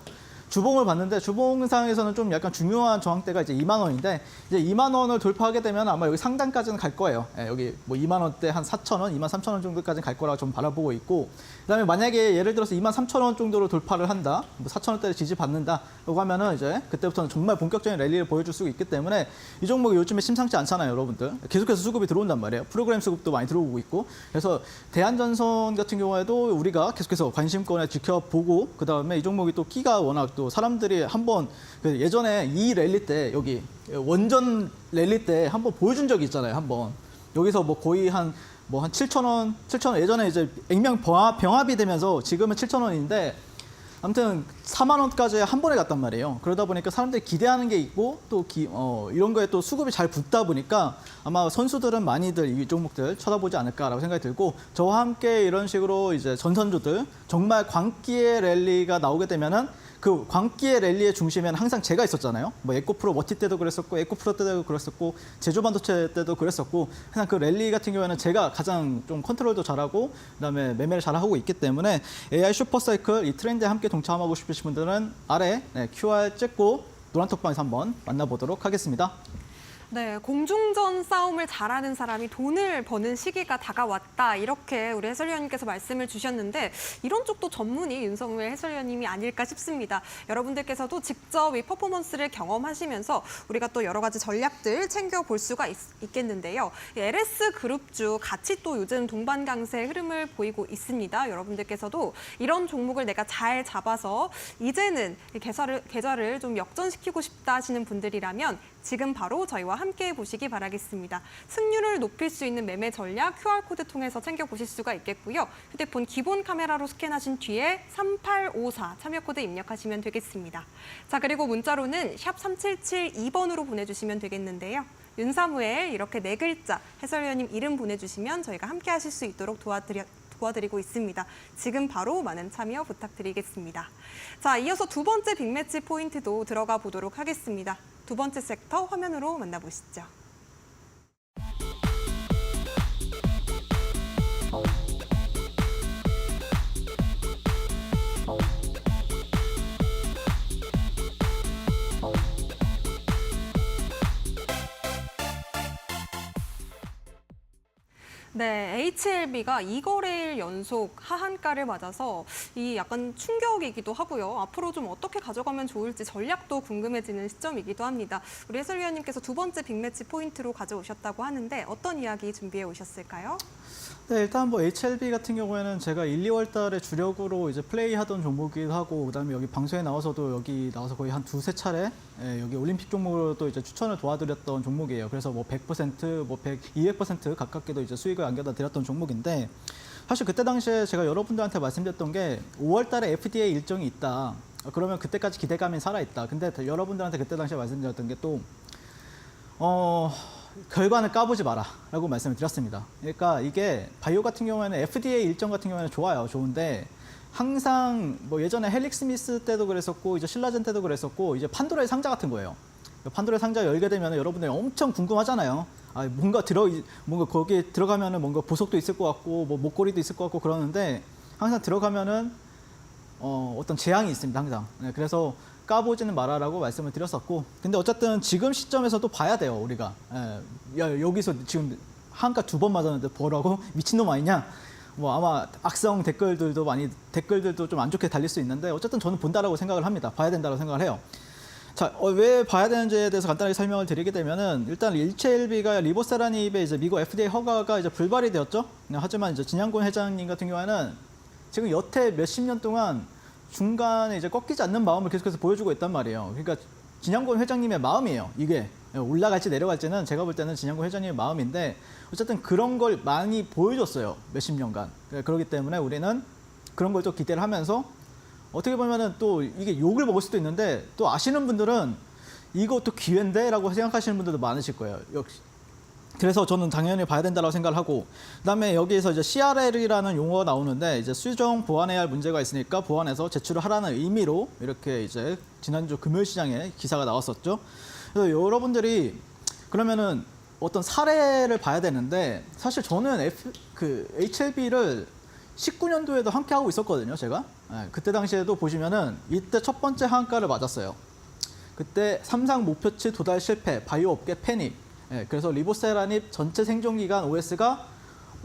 주봉을 봤는데 주봉상에서는 좀 약간 중요한 저항대가 이제 2만 원인데, 이제 2만 원을 돌파하게 되면 아마 여기 상단까지는 갈 거예요. 예, 여기 뭐 2만 원대 한 4천 원, 2만 3천 원 정도까지는 갈 거라고 좀 바라보고 있고, 그다음에 만약에 예를 들어서 2만 3천 원 정도로 돌파를 한다, 뭐 4천 원대를 지지받는다라고 하면은 이제 그때부터는 정말 본격적인 랠리를 보여줄 수 있기 때문에 이 종목이 요즘에 심상치 않잖아요, 여러분들. 계속해서 수급이 들어온단 말이에요. 프로그램 수급도 많이 들어오고 있고, 그래서 대한전선 같은 경우에도 우리가 계속해서 관심권에 지켜보고, 그다음에 이 종목이 또 끼가 워낙 또 사람들이 한번 예전에 이 랠리 때 여기 원전 랠리 때 한번 보여준 적이 있잖아요. 한번 여기서 뭐 거의 한 7,000원 예전에 이제 액면 병합이 되면서 지금은 7,000원인데 아무튼 4만 원까지 한 번에 갔단 말이에요. 그러다 보니까 사람들이 기대하는 게 있고 또 이런 거에 또 수급이 잘 붙다 보니까 아마 선수들은 많이들 이 종목들 쳐다보지 않을까라고 생각이 들고 저와 함께 이런 식으로 이제 전선주들 정말 광기의 랠리가 나오게 되면은 그 광기의 랠리의 중심에는 항상 제가 있었잖아요. 뭐 에코프로 머티 때도 그랬었고 에코프로 때도 그랬었고 제조반도체 때도 그랬었고 항상 그 랠리 같은 경우에는 제가 가장 좀 컨트롤도 잘하고 그다음에 매매를 잘하고 있기 때문에 AI 슈퍼사이클 이 트렌드에 함께 동참하고 싶으신 분들은 아래 QR 찍고 노란톡방에서 한번 만나보도록 하겠습니다. 네, 공중전 싸움을 잘하는 사람이 돈을 버는 시기가 다가왔다. 이렇게 우리 해설위원님께서 말씀을 주셨는데 이런 쪽도 전문이 윤성우의 해설위원님이 아닐까 싶습니다. 여러분들께서도 직접 이 퍼포먼스를 경험하시면서 우리가 또 여러 가지 전략들 챙겨볼 수가 있겠는데요. 이 LS 그룹주 같이 또 요즘 동반 강세 흐름을 보이고 있습니다. 여러분들께서도 이런 종목을 내가 잘 잡아서 이제는 계좌를 좀 역전시키고 싶다 하시는 분들이라면 지금 바로 저희와 함께 보시기 바라겠습니다. 승률을 높일 수 있는 매매 전략 QR코드 통해서 챙겨보실 수가 있겠고요. 휴대폰 기본 카메라로 스캔하신 뒤에 3854 참여 코드 입력하시면 되겠습니다. 자, 그리고 문자로는 샵 3772번으로 보내주시면 되겠는데요. 윤사무엘 이렇게 4글자 해설위원님 이름 보내주시면 저희가 함께 하실 수 있도록 도와드리고 있습니다. 지금 바로 많은 참여 부탁드리겠습니다. 자, 이어서 두 번째 빅매치 포인트도 들어가 보도록 하겠습니다. 두 번째 섹터 화면으로 만나보시죠. 네, HLB가 2거래일 연속 하한가를 맞아서 이 약간 충격이기도 하고요. 앞으로 좀 어떻게 가져가면 좋을지 전략도 궁금해지는 시점이기도 합니다. 우리 해설위원님께서 두 번째 빅매치 포인트로 가져오셨다고 하는데 어떤 이야기 준비해 오셨을까요? 네, 일단 뭐 HLB 같은 경우에는 제가 1, 2월 달에 주력으로 이제 플레이하던 종목이기도 하고 그다음에 여기 방송에 나와서도 여기 나와서 거의 한 두세 차례 여기 올림픽 종목으로 또 이제 추천을 도와드렸던 종목이에요. 그래서 뭐 100%, 뭐 100, 200% 가깝게도 이제 수익을 안겨다 드렸던 종목인데 사실 그때 당시에 제가 여러분들한테 말씀드렸던 게 5월 달에 FDA 일정이 있다. 그러면 그때까지 기대감이 살아있다. 근데 여러분들한테 그때 당시에 말씀드렸던 게 또 결과는 까보지 마라 라고 말씀을 드렸습니다. 그러니까 이게 바이오 같은 경우에는 FDA 일정 같은 경우에는 좋아요. 좋은데 항상 뭐 예전에 헬릭 스미스 때도 그랬었고 이제 신라젠 때도 그랬었고 이제 판도라의 상자 같은 거예요. 판도라의 상자 열게 되면 여러분들이 엄청 궁금하잖아요. 아, 뭔가 거기에 들어가면은 뭔가 보석도 있을 것 같고 뭐 목걸이도 있을 것 같고 그러는데 항상 들어가면은 어떤 재앙이 있습니다. 항상. 네, 그래서 까보지는 마라라고 말씀을 드렸었고 근데 어쨌든 지금 시점에서도 봐야 돼요 우리가 야, 여기서 지금 한가 2번 맞았는데 뭐라고 미친놈 아니냐 뭐 아마 악성 댓글들도 좀 안 좋게 달릴 수 있는데 어쨌든 저는 본다라고 생각을 합니다. 봐야 된다고 생각을 해요. 자, 왜 봐야 되는지에 대해서 간단하게 설명을 드리게 되면은 일단 HLB가 리보세라닙의 이제 미국 FDA 허가가 이제 불발이 되었죠. 하지만 이제 진양곤 회장님 같은 경우에는 지금 여태 몇십 년 동안 중간에 이제 꺾이지 않는 마음을 계속해서 보여주고 있단 말이에요. 그러니까 진양곤 회장님의 마음이에요. 이게 올라갈지 내려갈지는 제가 볼 때는 진양곤 회장님의 마음인데 어쨌든 그런 걸 많이 보여줬어요. 몇십 년간. 그렇기 때문에 우리는 그런 걸 또 기대를 하면서 어떻게 보면은 또 이게 욕을 먹을 수도 있는데 또 아시는 분들은 이것도 기회인데 라고 생각하시는 분들도 많으실 거예요. 역시. 그래서 저는 당연히 봐야 된다고 생각을 하고 그다음에 여기에서 이제 CRL이라는 용어가 나오는데 이제 수정 보완해야 할 문제가 있으니까 보완해서 제출을 하라는 의미로 이렇게 이제 지난주 금요일 시장에 기사가 나왔었죠. 그래서 여러분들이 그러면은 어떤 사례를 봐야 되는데 사실 저는 HLB를 19년도에도 함께 하고 있었거든요, 제가. 그때 당시에도 보시면은 이때 첫 번째 하한가를 맞았어요. 그때 삼상 목표치 도달 실패, 바이오 업계 패닉. 그래서 리보세라닙 전체 생존기간 OS가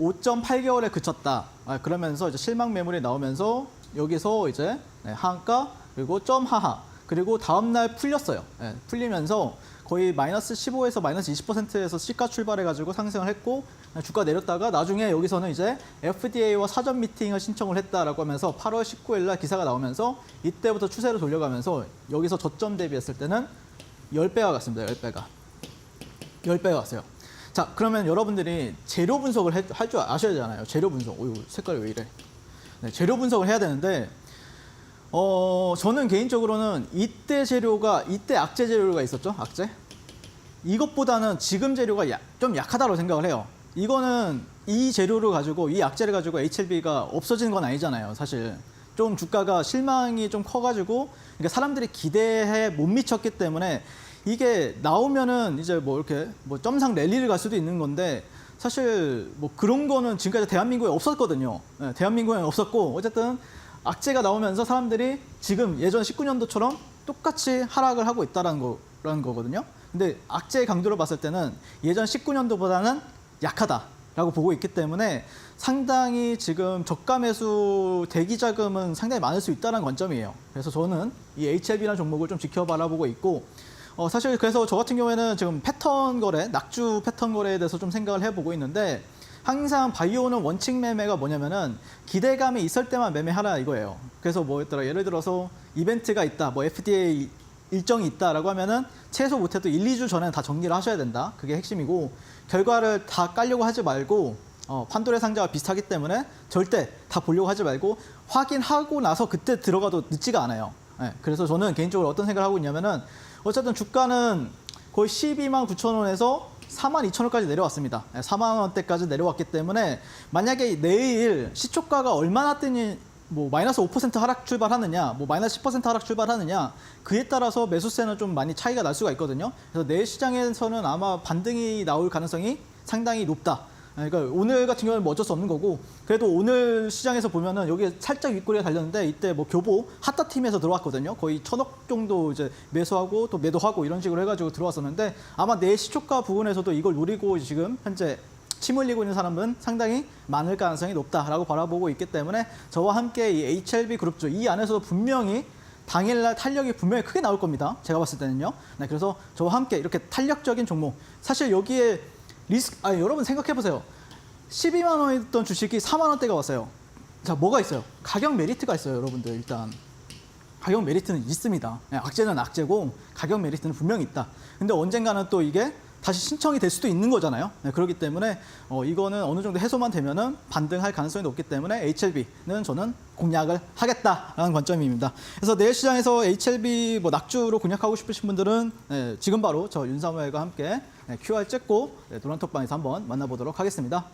5.8개월에 그쳤다. 그러면서 이제 실망 매물이 나오면서 여기서 이제 하한가 그리고 점 하하 그리고 다음날 풀렸어요. 풀리면서 거의 마이너스 15에서 마이너스 20%에서 시가 출발해가지고 상승을 했고 주가 내렸다가 나중에 여기서는 이제 FDA와 사전 미팅을 신청을 했다라고 하면서 8월 19일 날 기사가 나오면서 이때부터 추세를 돌려가면서 여기서 저점 대비했을 때는 10배가 갔습니다. 10배가. 10배가 왔어요. 자, 그러면 여러분들이 재료 분석을 할 줄 아셔야 되잖아요. 재료 분석. 오, 색깔이 왜 이래? 네, 재료 분석을 해야 되는데 저는 개인적으로는 이때 악재 재료가 있었죠, 악재. 이것보다는 지금 재료가 좀 약하다고 생각을 해요. 이거는 이 재료를 가지고, 이 악재를 가지고 HLB가 없어지는 건 아니잖아요, 사실. 좀 주가가 실망이 좀 커가지고, 그러니까 사람들이 기대에 못 미쳤기 때문에 이게 나오면은 이제 뭐 이렇게 뭐 점상 랠리를 갈 수도 있는 건데, 사실 뭐 그런 거는 지금까지 대한민국에 없었거든요. 네, 대한민국에 없었고, 어쨌든 악재가 나오면서 사람들이 지금 예전 19년도처럼 똑같이 하락을 하고 있다는 거거든요. 근데 악재의 강도를 봤을 때는 예전 19년도보다는 약하다라고 보고 있기 때문에 상당히 지금 저가 매수 대기 자금은 상당히 많을 수 있다는 관점이에요. 그래서 저는 이 HLB라는 종목을 좀 지켜 바라보고 있고, 사실 그래서 저 같은 경우에는 지금 패턴 거래, 낙주 패턴 거래에 대해서 좀 생각을 해보고 있는데, 항상 바이오는 원칙 매매가 뭐냐면은 기대감이 있을 때만 매매하라 이거예요. 그래서 뭐였더라, 예를 들어서 이벤트가 있다, 뭐 FDA 일정이 있다라고 하면은 최소 못해도 1, 2주 전에 다 정리를 하셔야 된다. 그게 핵심이고, 결과를 다 깔려고 하지 말고, 판도의 상자와 비슷하기 때문에 절대 다 보려고 하지 말고 확인하고 나서 그때 들어가도 늦지가 않아요. 네, 그래서 저는 개인적으로 어떤 생각을 하고 있냐면은, 어쨌든 주가는 거의 12만 9천 원에서 4만 2천 원까지 내려왔습니다. 4만 원대까지 내려왔기 때문에 만약에 내일 시초가가 얼마나 뜨니, 뭐 마이너스 5% 하락 출발하느냐, 뭐 마이너스 10% 하락 출발하느냐, 그에 따라서 매수세는 좀 많이 차이가 날 수가 있거든요. 그래서 내일 시장에서는 아마 반등이 나올 가능성이 상당히 높다. 그러니까 오늘 같은 경우는 뭐 어쩔 수 없는 거고, 그래도 오늘 시장에서 보면은 여기에 살짝 윗꼬리가 달렸는데, 이때 뭐 교보 핫다 팀에서 들어왔거든요. 거의 1,000억 정도 이제 매수하고 또 매도하고 이런 식으로 해가지고 들어왔었는데, 아마 내일 시초가 부분에서도 이걸 노리고 지금 현재 침 흘리고 있는 사람은 상당히 많을 가능성이 높다라고 바라보고 있기 때문에, 저와 함께 이 HLB 그룹주 이 안에서도 분명히 당일날 탄력이 분명히 크게 나올 겁니다. 제가 봤을 때는요. 네, 그래서 저와 함께 이렇게 탄력적인 종목, 사실 여기에 여러분 생각해보세요. 12만 원이었던 주식이 4만 원대가 왔어요. 자, 뭐가 있어요? 가격 메리트가 있어요, 여러분들. 일단 가격 메리트는 있습니다. 네, 악재는 악재고 가격 메리트는 분명히 있다. 근데 언젠가는 또 이게 다시 신청이 될 수도 있는 거잖아요. 네, 그렇기 때문에 이거는 어느 정도 해소만 되면은 반등할 가능성이 높기 때문에 HLB는 저는 공략을 하겠다라는 관점입니다. 그래서 내일 시장에서 HLB 뭐 낙주로 공략하고 싶으신 분들은 지금 바로 저 윤사무엘과 함께 QR 찍고 노란톡방에서 한번 만나보도록 하겠습니다.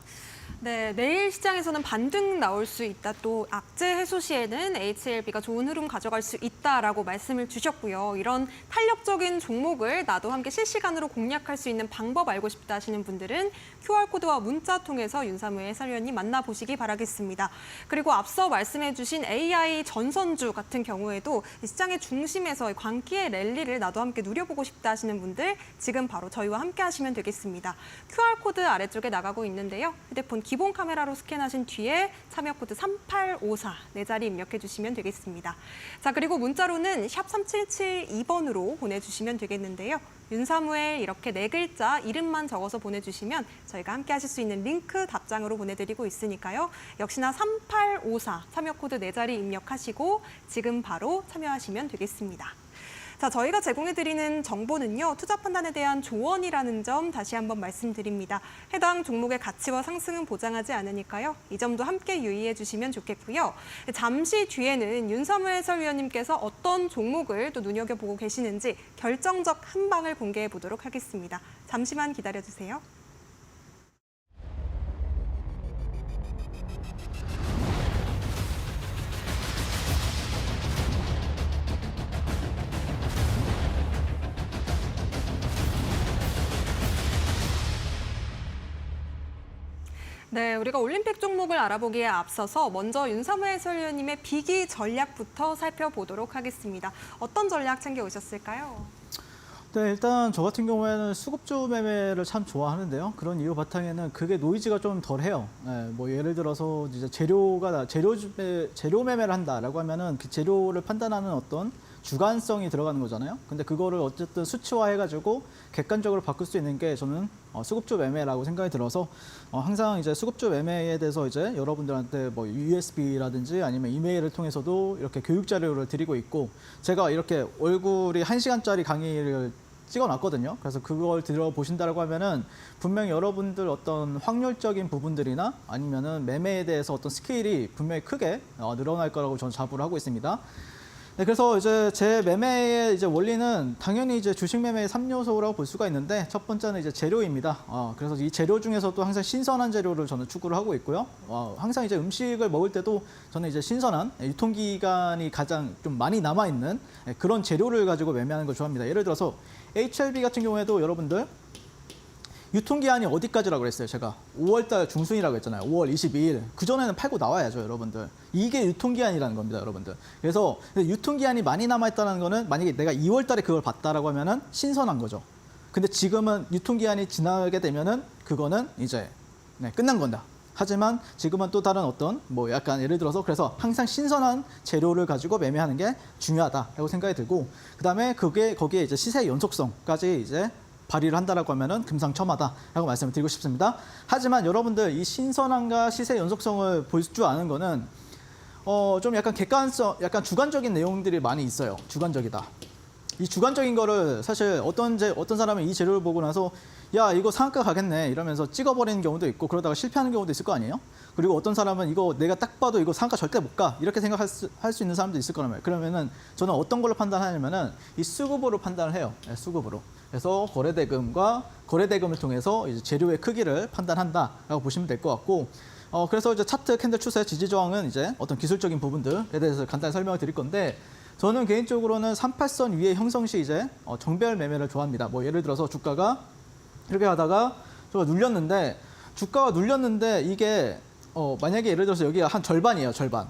네, 내일 시장에서는 반등 나올 수 있다. 또 악재 해소 시에는 HLB가 좋은 흐름 가져갈 수 있다라고 말씀을 주셨고요. 이런 탄력적인 종목을 나도 함께 실시간으로 공략할 수 있는 방법 알고 싶다 하시는 분들은 QR코드와 문자 통해서 윤사무의 해설위원님 만나보시기 바라겠습니다. 그리고 앞서 말씀해 주신 AI 전선주 같은 경우에도 시장의 중심에서 광기의 랠리를 나도 함께 누려보고 싶다 하시는 분들 지금 바로 저희와 함께 하시면 되겠습니다. QR코드 아래쪽에 나가고 있는데요. 휴대폰 기본 카메라로 스캔하신 뒤에 참여 코드 3854 네 자리 입력해 주시면 되겠습니다. 자, 그리고 문자로는 샵 3772번으로 보내주시면 되겠는데요. 윤사무엘 이렇게 네 글자 이름만 적어서 보내주시면 저희가 함께 하실 수 있는 링크 답장으로 보내드리고 있으니까요. 역시나 3854 참여 코드 네 자리 입력하시고 지금 바로 참여하시면 되겠습니다. 자, 저희가 제공해드리는 정보는요, 투자 판단에 대한 조언이라는 점 다시 한번 말씀드립니다. 해당 종목의 가치와 상승은 보장하지 않으니까요. 이 점도 함께 유의해 주시면 좋겠고요. 잠시 뒤에는 윤사무엘 해설위원님께서 어떤 종목을 또 눈여겨보고 계시는지 결정적 한 방을 공개해 보도록 하겠습니다. 잠시만 기다려주세요. 네, 우리가 올림픽 종목을 알아보기에 앞서서 먼저 윤사무엘 해설위원님의 비기 전략부터 살펴보도록 하겠습니다. 어떤 전략 챙겨오셨을까요? 네, 일단 저 같은 경우에는 수급주 매매를 참 좋아하는데요. 그런 이유 바탕에는 그게 노이즈가 좀 덜해요. 네, 뭐 예를 들어서 이제 재료 매매를 한다라고 하면은 그 재료를 판단하는 어떤 주관성이 들어가는 거잖아요. 근데 그거를 어쨌든 수치화해가지고 객관적으로 바꿀 수 있는 게 저는 수급주 매매라고 생각이 들어서 항상 이제 수급주 매매에 대해서 이제 여러분들한테 뭐 USB라든지 아니면 이메일을 통해서도 이렇게 교육 자료를 드리고 있고, 제가 이렇게 얼굴이 1시간짜리 강의를 찍어놨거든요. 그래서 그걸 들어보신다고 하면은 분명히 여러분들 어떤 확률적인 부분들이나 아니면은 매매에 대해서 어떤 스케일이 분명히 크게 늘어날 거라고 저는 자부를 하고 있습니다. 네, 그래서 이제 제 매매의 이제 원리는 당연히 이제 주식 매매의 3요소라고 볼 수가 있는데 첫 번째는 이제 재료입니다. 그래서 이 재료 중에서도 항상 신선한 재료를 저는 추구를 하고 있고요. 항상 이제 음식을 먹을 때도 저는 이제 신선한 유통기간이 가장 좀 많이 남아있는 그런 재료를 가지고 매매하는 걸 좋아합니다. 예를 들어서 HLB 같은 경우에도 여러분들 유통기한이 어디까지라고 그랬어요? 제가 5월달 중순이라고 했잖아요. 5월 22일. 그전에는 팔고 나와야죠, 여러분들. 이게 유통기한이라는 겁니다, 여러분들. 그래서 유통기한이 많이 남아있다는 거는 만약에 내가 2월달에 그걸 봤다라고 하면은 신선한 거죠. 근데 지금은 유통기한이 지나게 되면은 그거는 이제 끝난 건다. 하지만 지금은 또 다른 어떤 뭐 약간 예를 들어서 그래서 항상 신선한 재료를 가지고 매매하는 게 중요하다라고 생각이 들고 그다음에 거기에 이제 시세 연속성까지 이제 발휘를 한다라고 하면은 금상첨화다라고 말씀을 드리고 싶습니다. 하지만 여러분들 이 신선함과 시세 연속성을 볼 줄 아는 거는 좀 약간 객관성, 약간 주관적인 내용들이 많이 있어요. 주관적이다. 이 주관적인 거를 사실 어떤 사람은 이 재료를 보고 나서 야 이거 상한가 가겠네 이러면서 찍어버리는 경우도 있고 그러다가 실패하는 경우도 있을 거 아니에요? 그리고 어떤 사람은 이거 내가 딱 봐도 이거 상한가 절대 못 가 이렇게 생각할 수 있는 사람도 있을 거란 말이에요. 그러면은 저는 어떤 걸로 판단하냐면은 이 수급으로 판단을 해요. 수급으로. 그래서 거래대금을 통해서 이제 재료의 크기를 판단한다라고 보시면 될 것 같고 그래서 이제 차트 캔들 추세 지지 저항은 이제 어떤 기술적인 부분들에 대해서 간단히 설명을 드릴 건데 저는 개인적으로는 38선 위에 형성 시 이제 정배열 매매를 좋아합니다. 뭐 예를 들어서 주가가 이렇게 하다가 주가가 눌렸는데 이게 만약에 예를 들어서 여기가 한 절반이에요. 절반.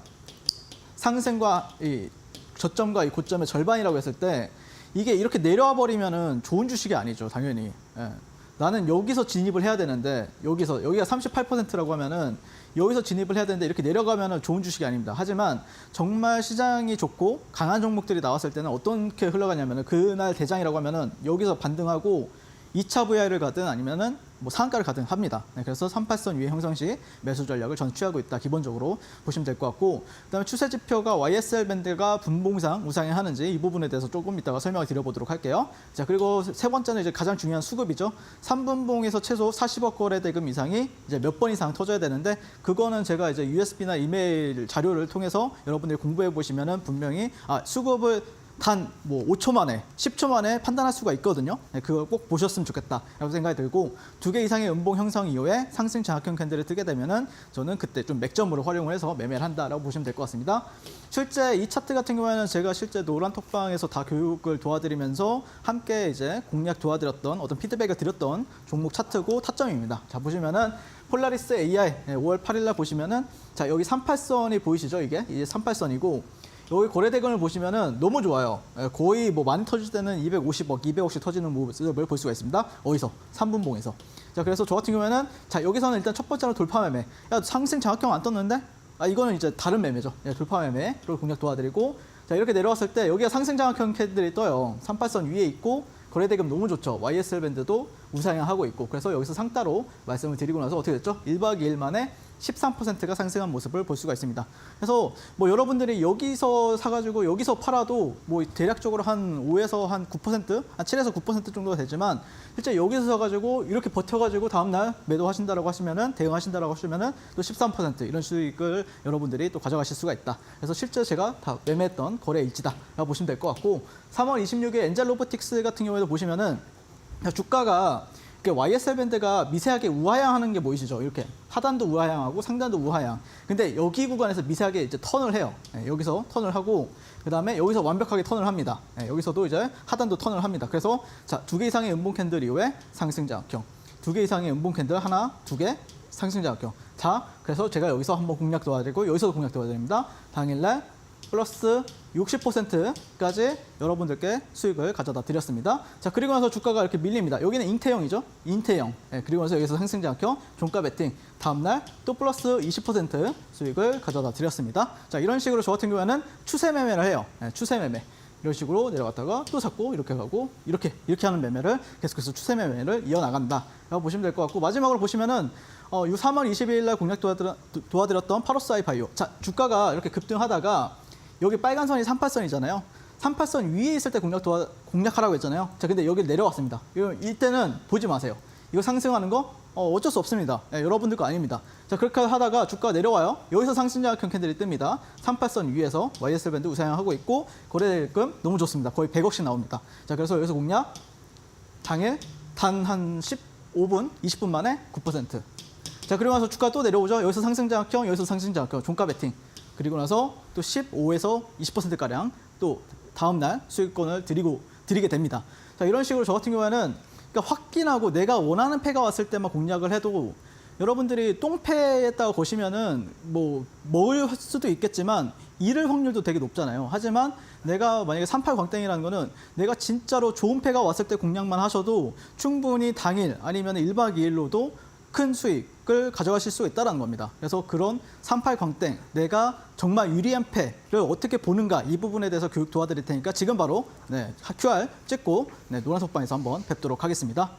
상승과 이 저점과 이 고점의 절반이라고 했을 때 이게 이렇게 내려와 버리면은 좋은 주식이 아니죠. 당연히. 예. 나는 여기서 진입을 해야 되는데 여기가 38%라고 하면은 여기서 진입을 해야 되는데 이렇게 내려가면은 좋은 주식이 아닙니다. 하지만 정말 시장이 좋고 강한 종목들이 나왔을 때는 어떻게 흘러가냐면은 그날 대장이라고 하면은 여기서 반등하고 2차 VI를 가든 아니면은 뭐 상한가를 가든 합니다. 그래서 38선 위에 형성 시 매수 전략을 저는 취하고 있다. 기본적으로 보시면 될 것 같고 그다음에 추세 지표가 YSL 밴드가 분봉상 우상향 하는지 이 부분에 대해서 조금 이따가 설명을 드려보도록 할게요. 자 그리고 세 번째는 이제 가장 중요한 수급이죠. 3분봉에서 최소 40억 거래 대금 이상이 이제 몇 번 이상 터져야 되는데 그거는 제가 이제 USB나 이메일 자료를 통해서 여러분들이 공부해 보시면은 분명히 수급을 단 뭐 5초 만에, 10초 만에 판단할 수가 있거든요. 그걸 꼭 보셨으면 좋겠다라고 생각이 들고 2개 이상의 음봉 형성 이후에 상승 장악형 캔들을 뜨게 되면은 저는 그때 좀 맥점으로 활용을 해서 매매를 한다라고 보시면 될 것 같습니다. 실제 이 차트 같은 경우에는 제가 실제 노란 톡방에서 다 교육을 도와드리면서 함께 이제 공략 도와드렸던 어떤 피드백을 드렸던 종목 차트고 타점입니다. 자 보시면은 폴라리스 AI 5월 8일 날 보시면은 자 여기 38선이 보이시죠? 이게 38선이고 여기 거래대금을 보시면은 너무 좋아요. 거의 뭐 많이 터질 때는 250억, 200억씩 터지는 모습을 볼 수가 있습니다. 어디서? 3분봉에서. 자, 그래서 저 같은 경우에는 자, 여기서는 일단 첫 번째로 돌파 매매. 야, 상승 장악형 안 떴는데? 이거는 이제 다른 매매죠. 돌파 매매로 공략 도와드리고 자, 이렇게 내려왔을 때 여기가 상승 장악형 캔들이 떠요. 38선 위에 있고 거래대금 너무 좋죠. YSL 밴드도 우상향하고 있고 그래서 여기서 상따로 말씀을 드리고 나서 어떻게 됐죠? 1박 2일 만에 13%가 상승한 모습을 볼 수가 있습니다. 그래서 뭐 여러분들이 여기서 사가지고 여기서 팔아도 뭐 대략적으로 한 5에서 한 9%, 한 7에서 9% 정도가 되지만 실제 여기서 사가지고 이렇게 버텨가지고 다음날 매도하신다라고 하시면은 대응하신다라고 하시면은 또 13% 이런 수익을 여러분들이 또 가져가실 수가 있다. 그래서 실제 제가 다 매매했던 거래 일지다라고 보시면 될 것 같고 3월 26일 엔젤 로보틱스 같은 경우에도 보시면은 주가가 YSL 밴드가 미세하게 우하향하는 게 보이시죠? 이렇게 하단도 우하향하고 상단도 우하향. 근데 여기 구간에서 미세하게 이제 턴을 해요. 여기서 턴을 하고 그다음에 여기서 완벽하게 턴을 합니다. 여기서도 이제 하단도 턴을 합니다. 그래서 자, 2개 이상의 음봉 캔들 이후에 상승 장악형. 2개 이상의 음봉 캔들 하나, 2개 상승 장악형. 자, 그래서 제가 여기서 한번 공략 도와드리고 여기서도 공략 도와드립니다. 당일날 플러스 60%까지 여러분들께 수익을 가져다 드렸습니다. 자, 그리고 나서 주가가 이렇게 밀립니다. 여기는 잉태형이죠. 잉태형. 그리고 나서 여기서 상승 장악형, 종가 베팅. 다음날 또 플러스 20% 수익을 가져다 드렸습니다. 자, 이런 식으로 저 같은 경우에는 추세 매매를 해요. 추세 매매. 이런 식으로 내려갔다가 또 잡고 이렇게 가고 이렇게 하는 매매를 계속해서 추세 매매를 이어나간다라고 보시면 될 것 같고 마지막으로 보시면은 3월 22일 날 공략 도와드렸던 파로스아이 바이오. 자, 주가가 이렇게 급등하다가 여기 빨간 선이 38선이잖아요. 38선 위에 있을 때 공략하라고 했잖아요. 자, 근데 여기 내려왔습니다. 이때는 보지 마세요. 이거 상승하는 거 어쩔 수 없습니다. 여러분들 거 아닙니다. 자, 그렇게 하다가 주가 내려와요. 여기서 상승장악형 캔들이 뜹니다. 38선 위에서 YSL 밴드 우상향하고 있고 거래대금 너무 좋습니다. 거의 100억씩 나옵니다. 자, 그래서 여기서 공략 당일 단 한 15분, 20분 만에 9%. 자, 그리고 나서 주가 또 내려오죠. 여기서 상승장악형, 여기서 상승장악형, 종가 베팅. 그리고 나서 또 15에서 20%가량 또 다음날 수익권을 드리게 됩니다. 자, 이런 식으로 저 같은 경우에는 그러니까 확인하고 내가 원하는 패가 왔을 때만 공략을 해도 여러분들이 똥패했다고 보시면은 뭐 먹을 수도 있겠지만 잃을 확률도 되게 높잖아요. 하지만 내가 만약에 38 광땡이라는 거는 내가 진짜로 좋은 패가 왔을 때 공략만 하셔도 충분히 당일 아니면 1박 2일로도 큰 수익을 가져가실 수 있다는 겁니다. 그래서 그런 38 광땡, 내가 정말 유리한 패를 어떻게 보는가 이 부분에 대해서 교육 도와드릴 테니까 지금 바로 QR 찍고 노란 속방에서 한번 뵙도록 하겠습니다.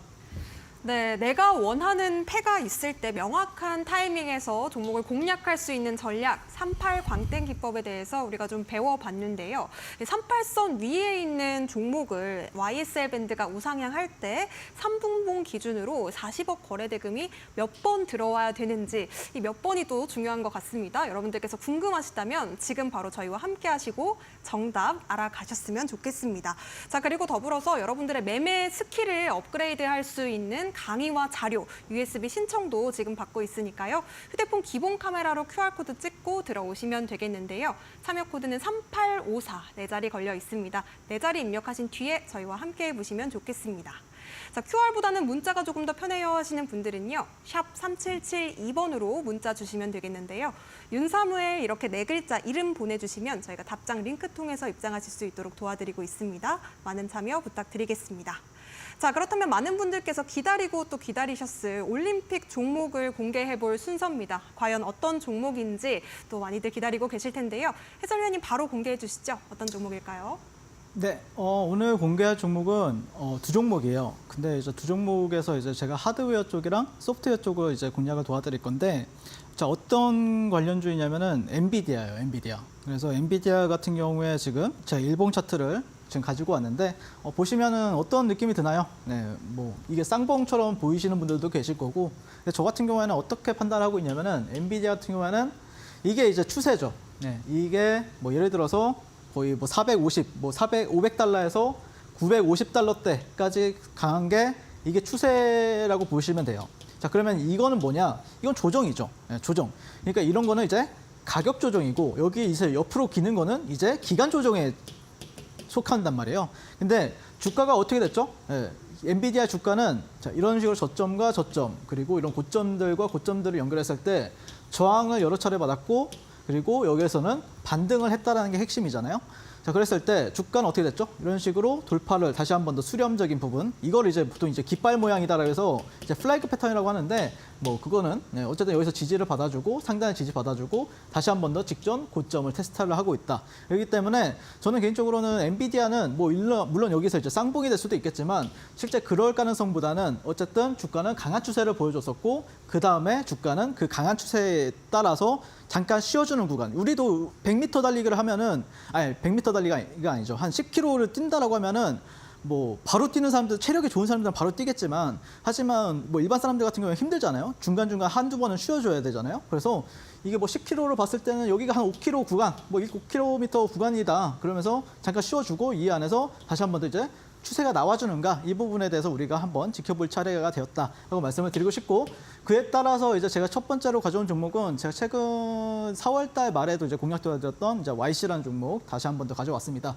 네, 내가 원하는 패가 있을 때 명확한 타이밍에서 종목을 공략할 수 있는 전략 38 광땡 기법에 대해서 우리가 좀 배워봤는데요. 38선 위에 있는 종목을 YSL 밴드가 우상향할 때 3분봉 기준으로 40억 거래대금이 몇 번 들어와야 되는지 이 몇 번이 또 중요한 것 같습니다. 여러분들께서 궁금하시다면 지금 바로 저희와 함께 하시고 정답 알아가셨으면 좋겠습니다. 자, 그리고 더불어서 여러분들의 매매 스킬을 업그레이드할 수 있는 강의와 자료, USB 신청도 지금 받고 있으니까요. 휴대폰 기본 카메라로 QR코드 찍고 들어오시면 되겠는데요. 참여 코드는 3854, 4자리 걸려 있습니다. 4자리 입력하신 뒤에 저희와 함께 해보시면 좋겠습니다. 자, QR보다는 문자가 조금 더 편해요 하시는 분들은요. 샵 3772번으로 문자 주시면 되겠는데요. 윤사무엘 이렇게 4글자 이름 보내주시면 저희가 답장 링크 통해서 입장하실 수 있도록 도와드리고 있습니다. 많은 참여 부탁드리겠습니다. 자, 그렇다면 많은 분들께서 기다리고 또 기다리셨을 올림픽 종목을 공개해볼 순서입니다. 과연 어떤 종목인지 또 많이들 기다리고 계실 텐데요. 해설위원님 바로 공개해 주시죠. 어떤 종목일까요? 네, 오늘 공개할 종목은 두 종목이에요. 근데 이제 두 종목에서 이제 제가 하드웨어 쪽이랑 소프트웨어 쪽을 이제 공략을 도와드릴 건데, 자, 어떤 관련주이냐면은 엔비디아예요, 엔비디아. 그래서 엔비디아 같은 경우에 지금 제가 일봉 차트를 지금 가지고 왔는데 보시면은 어떤 느낌이 드나요? 네, 뭐 이게 쌍봉처럼 보이시는 분들도 계실 거고, 근데 저 같은 경우에는 어떻게 판단하고 있냐면은 엔비디아 같은 경우에는 이게 이제 추세죠. 네, 이게 뭐 예를 들어서 거의 뭐 500달러에서 950달러대까지 강한 게 이게 추세라고 보시면 돼요. 자, 그러면 이거는 뭐냐? 이건 조정이죠. 네, 조정. 그러니까 이런 거는 이제 가격 조정이고, 여기 이제 옆으로 기는 거는 이제 기간 조정에 속한단 말이에요. 근데 주가가 어떻게 됐죠? 네, 엔비디아 주가는 자, 이런 식으로 저점과 저점, 그리고 이런 고점들과 고점들을 연결했을 때 저항을 여러 차례 받았고, 그리고 여기에서는 반등을 했다라는 게 핵심이잖아요. 자, 그랬을 때 주가는 어떻게 됐죠? 이런 식으로 돌파를 다시 한 번 더 수렴적인 부분, 이걸 이제 보통 이제 깃발 모양이다라고 해서 이제 플라이크 패턴이라고 하는데, 뭐 그거는 어쨌든 여기서 지지를 받아주고 상단의 지지 받아주고 다시 한 번 더 직전 고점을 테스트를 하고 있다. 그렇기 때문에 저는 개인적으로는 엔비디아는 뭐 물론 여기서 이제 쌍봉이 될 수도 있겠지만 실제 그럴 가능성보다는 어쨌든 주가는 강한 추세를 보여줬었고, 그 다음에 주가는 그 강한 추세에 따라서 잠깐 쉬어주는 구간. 우리도 100m 달리기를 하면은, 아니 100m 달리기가 아니죠. 한 10km를 뛴다라고 하면은 뭐 바로 뛰는 사람들, 체력이 좋은 사람들은 바로 뛰겠지만, 하지만 뭐 일반 사람들 같은 경우는 힘들잖아요. 중간중간 한두 번은 쉬어줘야 되잖아요. 그래서 이게 뭐 10km로 봤을 때는 여기가 한 5km 구간, 뭐 5km 구간이다. 그러면서 잠깐 쉬어주고 이 안에서 다시 한 번 더 이제 추세가 나와주는가, 이 부분에 대해서 우리가 한번 지켜볼 차례가 되었다라고 말씀을 드리고 싶고, 그에 따라서 이제 제가 첫 번째로 가져온 종목은 제가 최근 4월달 말에도 이제 공략 도와드렸던 이제 YC라는 종목 다시 한 번 더 가져왔습니다.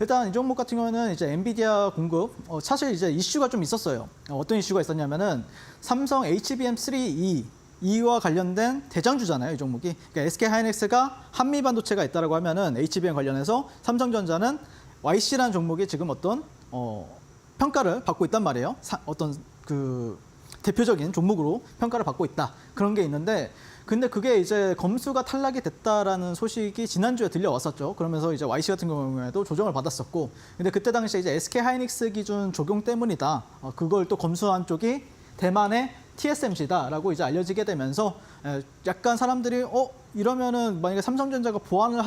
일단 이 종목 같은 경우는 이제 엔비디아 공급, 사실 이제 이슈가 좀 있었어요. 어떤 이슈가 있었냐면은 삼성 HBM3E 이와 관련된 대장주잖아요, 이 종목이. 그러니까 SK 하이닉스가 한미 반도체가 있다라고 하면은 HBM 관련해서 삼성전자는 YC라는 종목이 지금 어떤 평가를 받고 있단 말이에요. 어떤 그 대표적인 종목으로 평가를 받고 있다. 그런 게 있는데, 근데 그게 이제 검수가 탈락이 됐다라는 소식이 지난주에 들려왔었죠. 그러면서 이제 YC 같은 경우에도 조정을 받았었고, 근데 그때 당시에 이제 SK 하이닉스 기준 적용 때문이다. 그걸 또 검수한 쪽이 대만의 TSMC다라고 이제 알려지게 되면서 약간 사람들이 이러면은 만약에 삼성전자가 보완을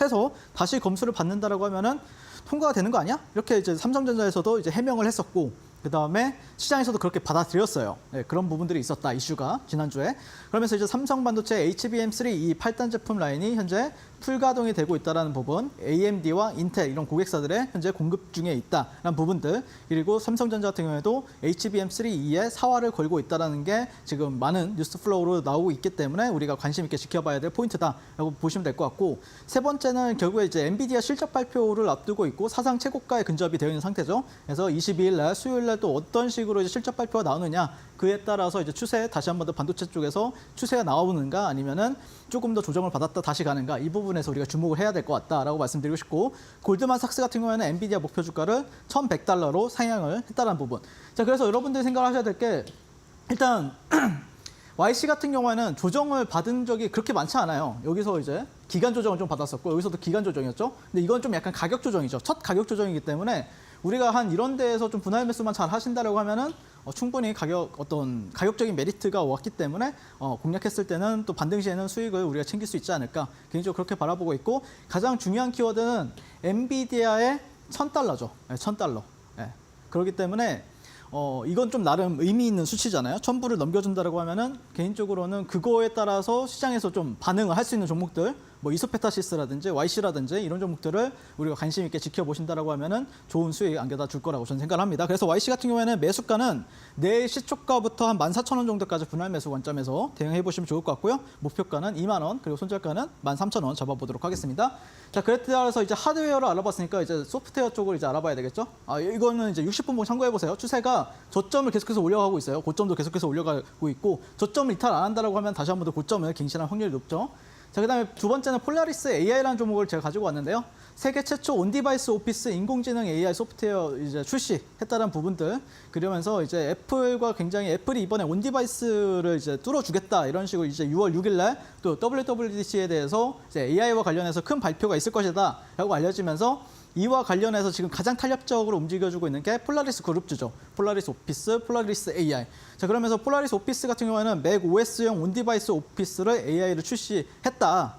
해서 다시 검수를 받는다라고 하면은 통과가 되는 거 아니야? 이렇게 이제 삼성전자에서도 이제 해명을 했었고, 그다음에 시장에서도 그렇게 받아들였어요. 네, 그런 부분들이 있었다, 이슈가 지난주에. 그러면서 이제 삼성반도체 HBM3 이 8단 제품 라인이 현재 풀가동이 되고 있다는 부분, AMD와 인텔 이런 고객사들의 현재 공급 중에 있다라는 부분들, 그리고 삼성전자 같은 경우에도 HBM3E에 사활을 걸고 있다는 게 지금 많은 뉴스 플로우로 나오고 있기 때문에 우리가 관심 있게 지켜봐야 될 포인트다라고 보시면 될 것 같고, 세 번째는 결국에 이제 엔비디아 실적 발표를 앞두고 있고 사상 최고가에 근접이 되어 있는 상태죠. 그래서 22일 날 수요일 날 또 어떤 식으로 이제 실적 발표가 나오느냐, 그에 따라서 이제 추세 다시 한 번 더 반도체 쪽에서 추세가 나오는가 아니면은 조금 더 조정을 받았다 다시 가는가, 이 부분에서 우리가 주목을 해야 될 것 같다라고 말씀드리고 싶고, 골드만삭스 같은 경우에는 엔비디아 목표 주가를 $1,100로 상향을 했다는 부분. 자, 그래서 여러분들이 생각을 하셔야 될 게, 일단 YC 같은 경우에는 조정을 받은 적이 그렇게 많지 않아요. 여기서 이제 기간 조정을 좀 받았었고, 여기서도 기간 조정이었죠. 근데 이건 좀 약간 가격 조정이죠. 첫 가격 조정이기 때문에 우리가 한 이런 데에서 좀 분할 매수만 잘 하신다라고 하면은 충분히 가격적인 메리트가 왔기 때문에 공략했을 때는 또 반등 시에는 수익을 우리가 챙길 수 있지 않을까, 개인적으로 그렇게 바라보고 있고, 가장 중요한 키워드는 엔비디아의 $1,000죠. 네, $1,000. 네. 그렇기 때문에 이건 좀 나름 의미 있는 수치잖아요. 1,000불을 넘겨준다라고 하면은 개인적으로는 그거에 따라서 시장에서 좀 반응을 할 수 있는 종목들, 뭐 이소페타시스라든지 YC라든지 이런 종목들을 우리가 관심 있게 지켜보신다라고 하면은 좋은 수익 안겨다 줄 거라고 저는 생각을 합니다. 그래서 YC 같은 경우에는 매수가는 내일 시초가부터 한 14,000원 정도까지 분할 매수 관점에서 대응해 보시면 좋을 것 같고요. 목표가는 2만 원, 그리고 손절가는 13,000원 잡아보도록 하겠습니다. 자, 그에 따라서 이제 하드웨어를 알아봤으니까 이제 소프트웨어 쪽을 이제 알아봐야 되겠죠. 이거는 이제 60분봉 참고해 보세요. 추세가 저점을 계속해서 올려가고 있어요. 고점도 계속해서 올려가고 있고, 저점을 이탈 안 한다라고 하면 다시 한 번 더 고점을 갱신할 확률이 높죠. 자, 그다음에 두 번째는 폴라리스 AI라는 종목을 제가 가지고 왔는데요. 세계 최초 온디바이스 오피스 인공지능 AI 소프트웨어 이제 출시했다는 부분들, 그러면서 이제 애플이 이번에 온디바이스를 이제 뚫어주겠다, 이런 식으로 이제 6월 6일 날 또 WWDC에 대해서 이제 AI와 관련해서 큰 발표가 있을 것이다라고 알려지면서, 이와 관련해서 지금 가장 탄력적으로 움직여주고 있는 게 폴라리스 그룹주죠. 폴라리스 오피스, 폴라리스 AI. 자, 그러면서 폴라리스 오피스 같은 경우에는 맥 OS용 온디바이스 오피스를 AI를 출시했다,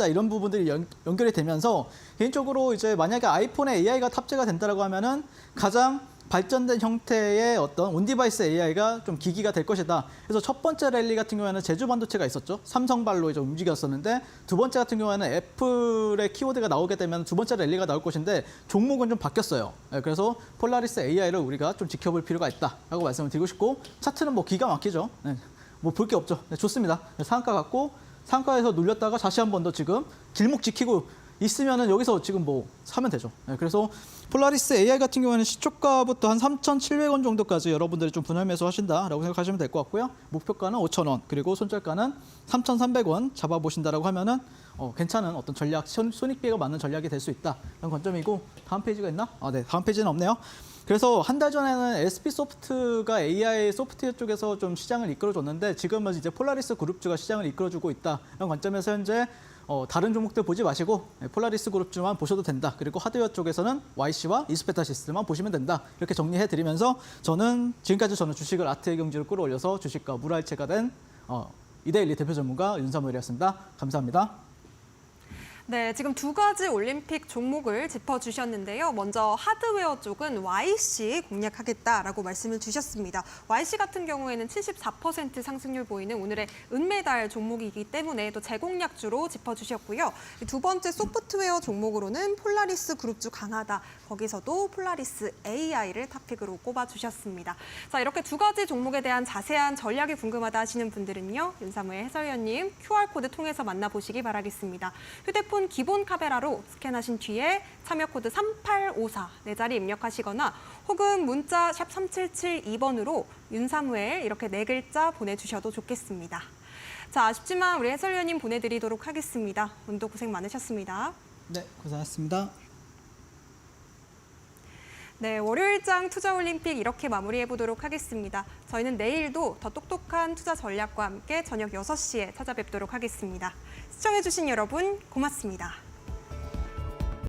이런 부분들이 연결이 되면서, 개인적으로 이제 만약에 아이폰에 AI가 탑재가 된다라고 하면은 가장 발전된 형태의 어떤 온디바이스 AI가 좀 기기가 될 것이다. 그래서 첫 번째 랠리 같은 경우에는 제주 반도체가 있었죠. 삼성발로 이제 움직였었는데, 두 번째 같은 경우에는 애플의 키워드가 나오게 되면 두 번째 랠리가 나올 것인데, 종목은 좀 바뀌었어요. 네, 그래서 폴라리스 AI를 우리가 좀 지켜볼 필요가 있다라고 말씀을 드리고 싶고, 차트는 뭐 기가 막히죠. 네, 뭐 볼 게 없죠. 네, 좋습니다. 네, 상한가 갖고 상가에서 눌렸다가 다시 한 번 더 지금 길목 지키고 있으면은 여기서 지금 뭐 사면 되죠. 네, 그래서 폴라리스 AI 같은 경우에는 시초가부터 한 3,700원 정도까지 여러분들이 좀 분할 매수 하신다라고 생각하시면 될 것 같고요. 목표가는 5,000원, 그리고 손절가는 3,300원 잡아보신다라고 하면은 괜찮은 어떤 전략, 손익비가 맞는 전략이 될 수 있다, 그런 관점이고, 다음 페이지가 있나? 네, 다음 페이지는 없네요. 그래서 한 달 전에는 SP소프트가 AI 소프트웨어 쪽에서 좀 시장을 이끌어줬는데, 지금은 이제 폴라리스 그룹주가 시장을 이끌어주고 있다라는 관점에서 현재 다른 종목들 보지 마시고 폴라리스 그룹주만 보셔도 된다. 그리고 하드웨어 쪽에서는 YC와 이소페타시스만 보시면 된다. 이렇게 정리해드리면서, 지금까지 저는 주식을 아트의 경지로 끌어올려서 주식과 물화일체가 된 이데일리 대표 전문가 윤사모일이었습니다. 감사합니다. 네, 지금 두 가지 올림픽 종목을 짚어주셨는데요. 먼저 하드웨어 쪽은 YC 공략하겠다라고 말씀을 주셨습니다. YC 같은 경우에는 74% 상승률 보이는 오늘의 은메달 종목이기 때문에 또 재공략주로 짚어주셨고요. 두 번째 소프트웨어 종목으로는 폴라리스 그룹주 강하다. 거기서도 폴라리스 AI를 탑픽으로 꼽아주셨습니다. 자, 이렇게 두 가지 종목에 대한 자세한 전략이 궁금하다 하시는 분들은요, 윤사모의 해설위원님 QR코드 통해서 만나보시기 바라겠습니다. 휴대폰 기본 카메라로 스캔하신 뒤에 참여 코드 3854 네 자리 입력하시거나, 혹은 문자 샵 3772번으로 윤사무엘 이렇게 네 글자 보내주셔도 좋겠습니다. 자, 아쉽지만 우리 해설위원님 보내드리도록 하겠습니다. 오늘도 고생 많으셨습니다. 네, 고생하셨습니다. 네, 월요일장 투자올림픽 이렇게 마무리해보도록 하겠습니다. 저희는 내일도 더 똑똑한 투자 전략과 함께 저녁 6시에 찾아뵙도록 하겠습니다. 시청해주신 여러분 고맙습니다.